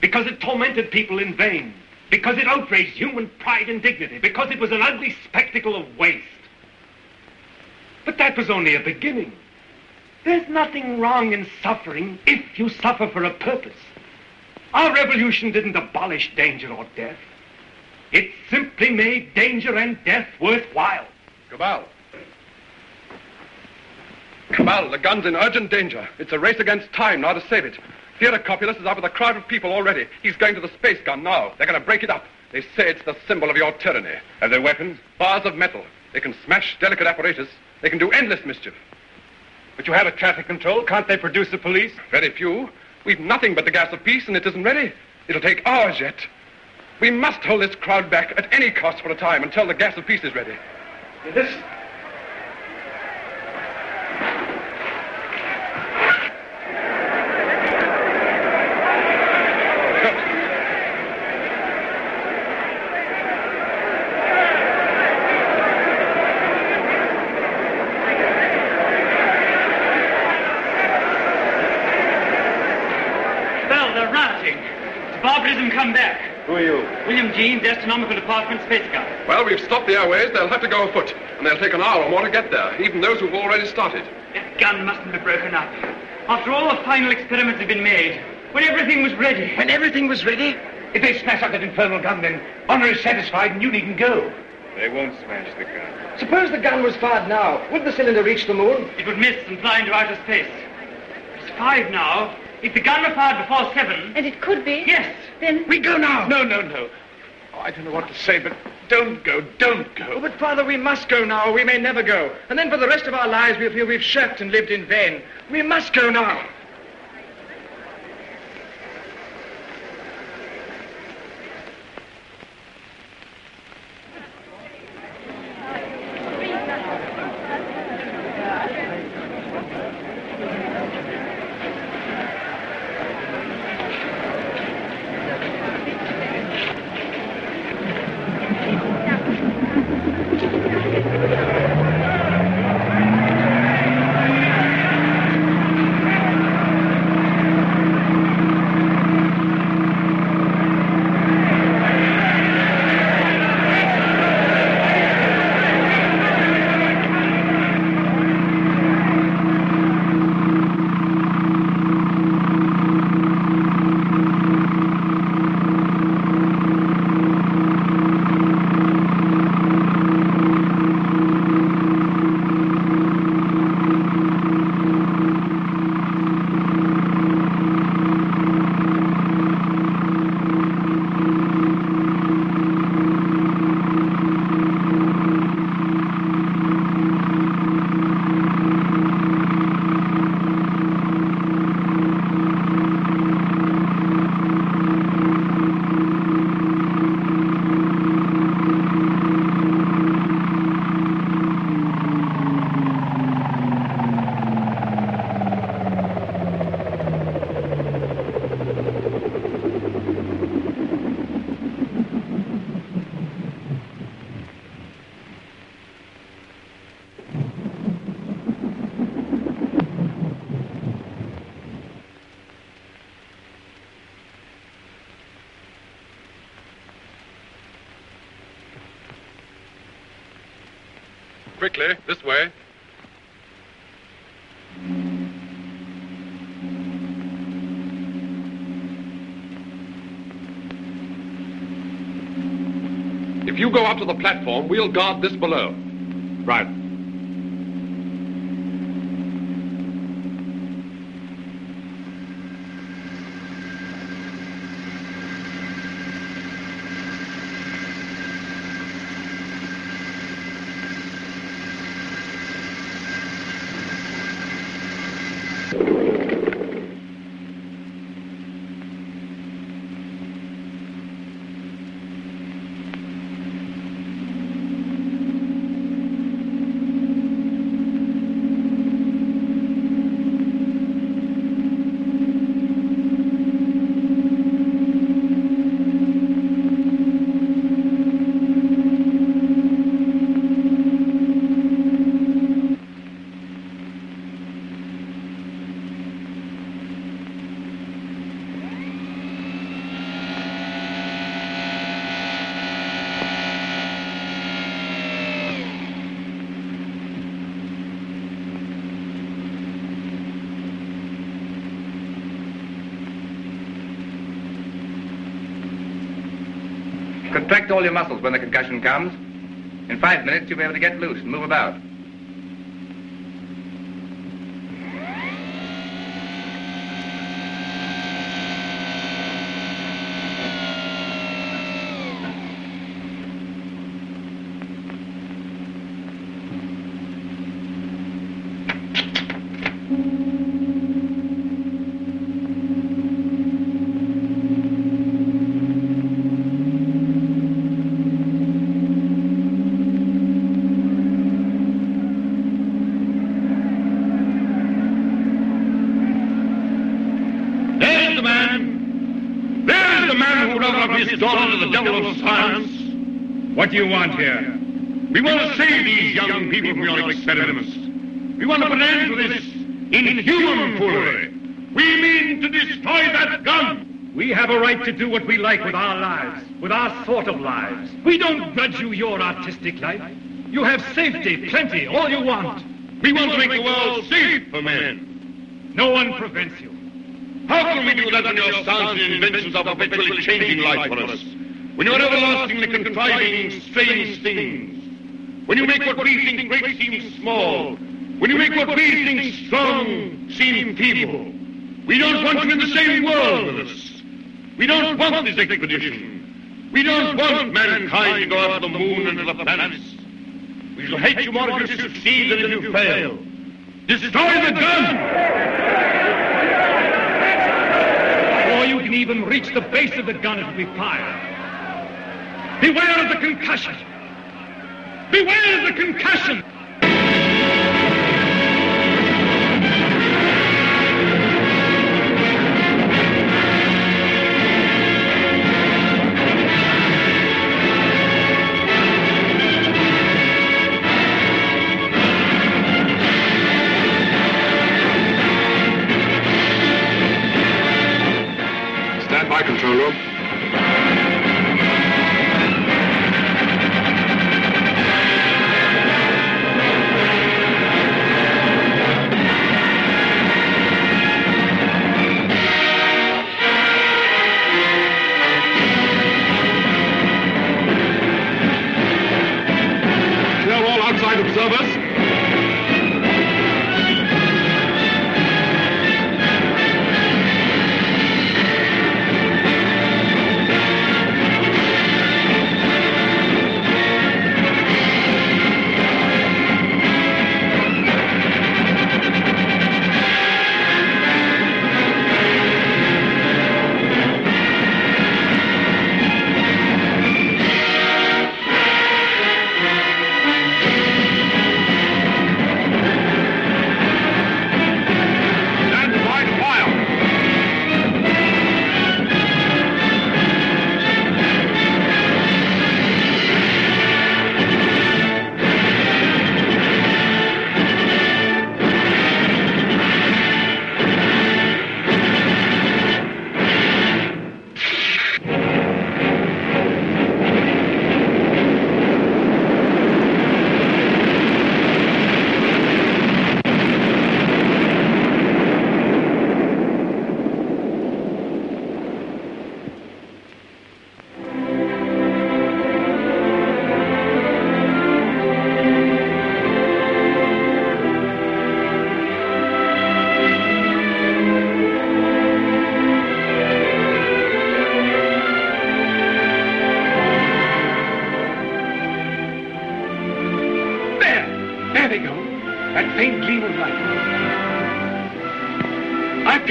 Because it tormented people in vain. Because it outraged human pride and dignity. Because it was an ugly spectacle of waste. But that was only a beginning. There's nothing wrong in suffering if you suffer for a purpose. Our revolution didn't abolish danger or death. It simply made danger and death worthwhile. Cabal. Cabal, the gun's in urgent danger. It's a race against time now to save it. Theodore Copulus is up with a crowd of people already. He's going to the space gun now. They're going to break it up. They say it's the symbol of your tyranny. Have they weapons? Bars of metal. They can smash delicate apparatus. They can do endless mischief. But you have a traffic control. Can't they produce the police? Very few. We've nothing but the gas of peace, and it isn't ready. It'll take hours yet. We must hold this crowd back at any cost for a time until the gas of peace is ready. Listen. Barbarism come back. Who are you? William Jeans, Astronomical Department, Space Gun. Well, we've stopped the airways. They'll have to go afoot. And they'll take an hour or more to get there, even those who've already started. That gun mustn't be broken up. After all the final experiments have been made, when everything was ready. When everything was ready? If they smash up that infernal gun, then honor is satisfied and you needn't go. They won't smash the gun. Suppose the gun was fired now. Would the cylinder reach the moon? It would miss and fly into outer space. It's 5 now. If the gun were fired before 7... And it could be? Yes. Then... We go now. No. Oh, I don't know what to say, but don't go. Oh, but, Father, we must go now, or we may never go. And then for the rest of our lives, we'll feel we've shirked and lived in vain. We must go now. Quickly, this way. If you go up to the platform, we'll guard this below. Right. Contract all your muscles when the concussion comes. In 5 minutes, you'll be able to get loose and move about. His daughter to the devil of science. What do you want here? We want to save these young people from your experiments. We want to put an end to this inhuman foolery. We mean to destroy that gun. We have a right to do what we like with our lives, with our sort of lives. We don't grudge you your artistic life. You have safety, plenty, all you want. We want to make the world safe for men. No one prevents you. How can we do that when your science and inventions are perpetually changing life for us? When you're everlastingly contriving strange things? When you make what we think great seem small? When you make what we think strong seem feeble? We don't want you in the same world with us. We don't want this expedition. We don't want mankind to go out to the moon and to the planets. We shall hate you more if you succeed than if you fail. Destroy the gun! Before you can even reach the base of the gun, it will be fired. Beware of the concussion! Beware of the concussion! Stand by, control room. Clear all outside observers.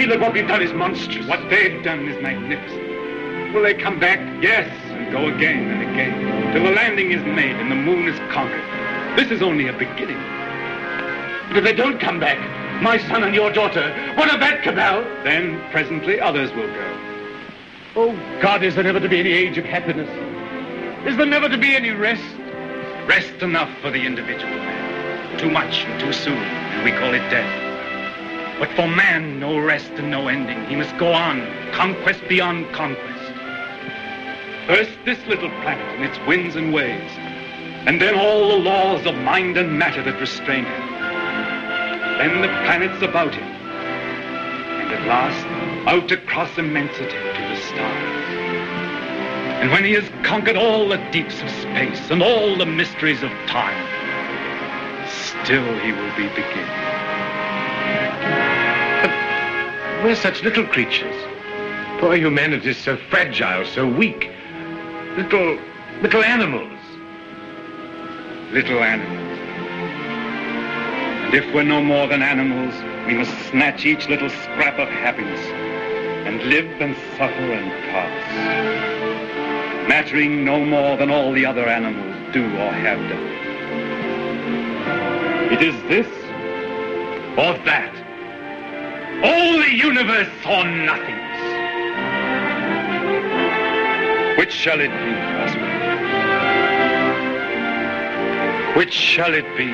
That what we've done is monstrous. What they've done is magnificent. Will they come back? Yes, and go again and again, till the landing is made and the moon is conquered. This is only a beginning. But if they don't come back, my son and your daughter, what of that, Cabal? Then, presently, others will go. Oh, God, is there never to be any age of happiness? Is there never to be any rest? Rest enough for the individual man. Too much and too soon, and we call it death. But for man, no rest and no ending. He must go on, conquest beyond conquest. First, this little planet and its winds and waves, and then all the laws of mind and matter that restrain him. Then the planets about him, and at last, out across immensity to the stars. And when he has conquered all the deeps of space and all the mysteries of time, still he will be beginning. But we're such little creatures. Poor humanity is so fragile, so weak. Little animals. Little animals. And if we're no more than animals, we must snatch each little scrap of happiness and live and suffer and pass, mattering no more than all the other animals do or have done. It is this or that. All the universe or nothingness. Which shall it be, husband? Which shall it be?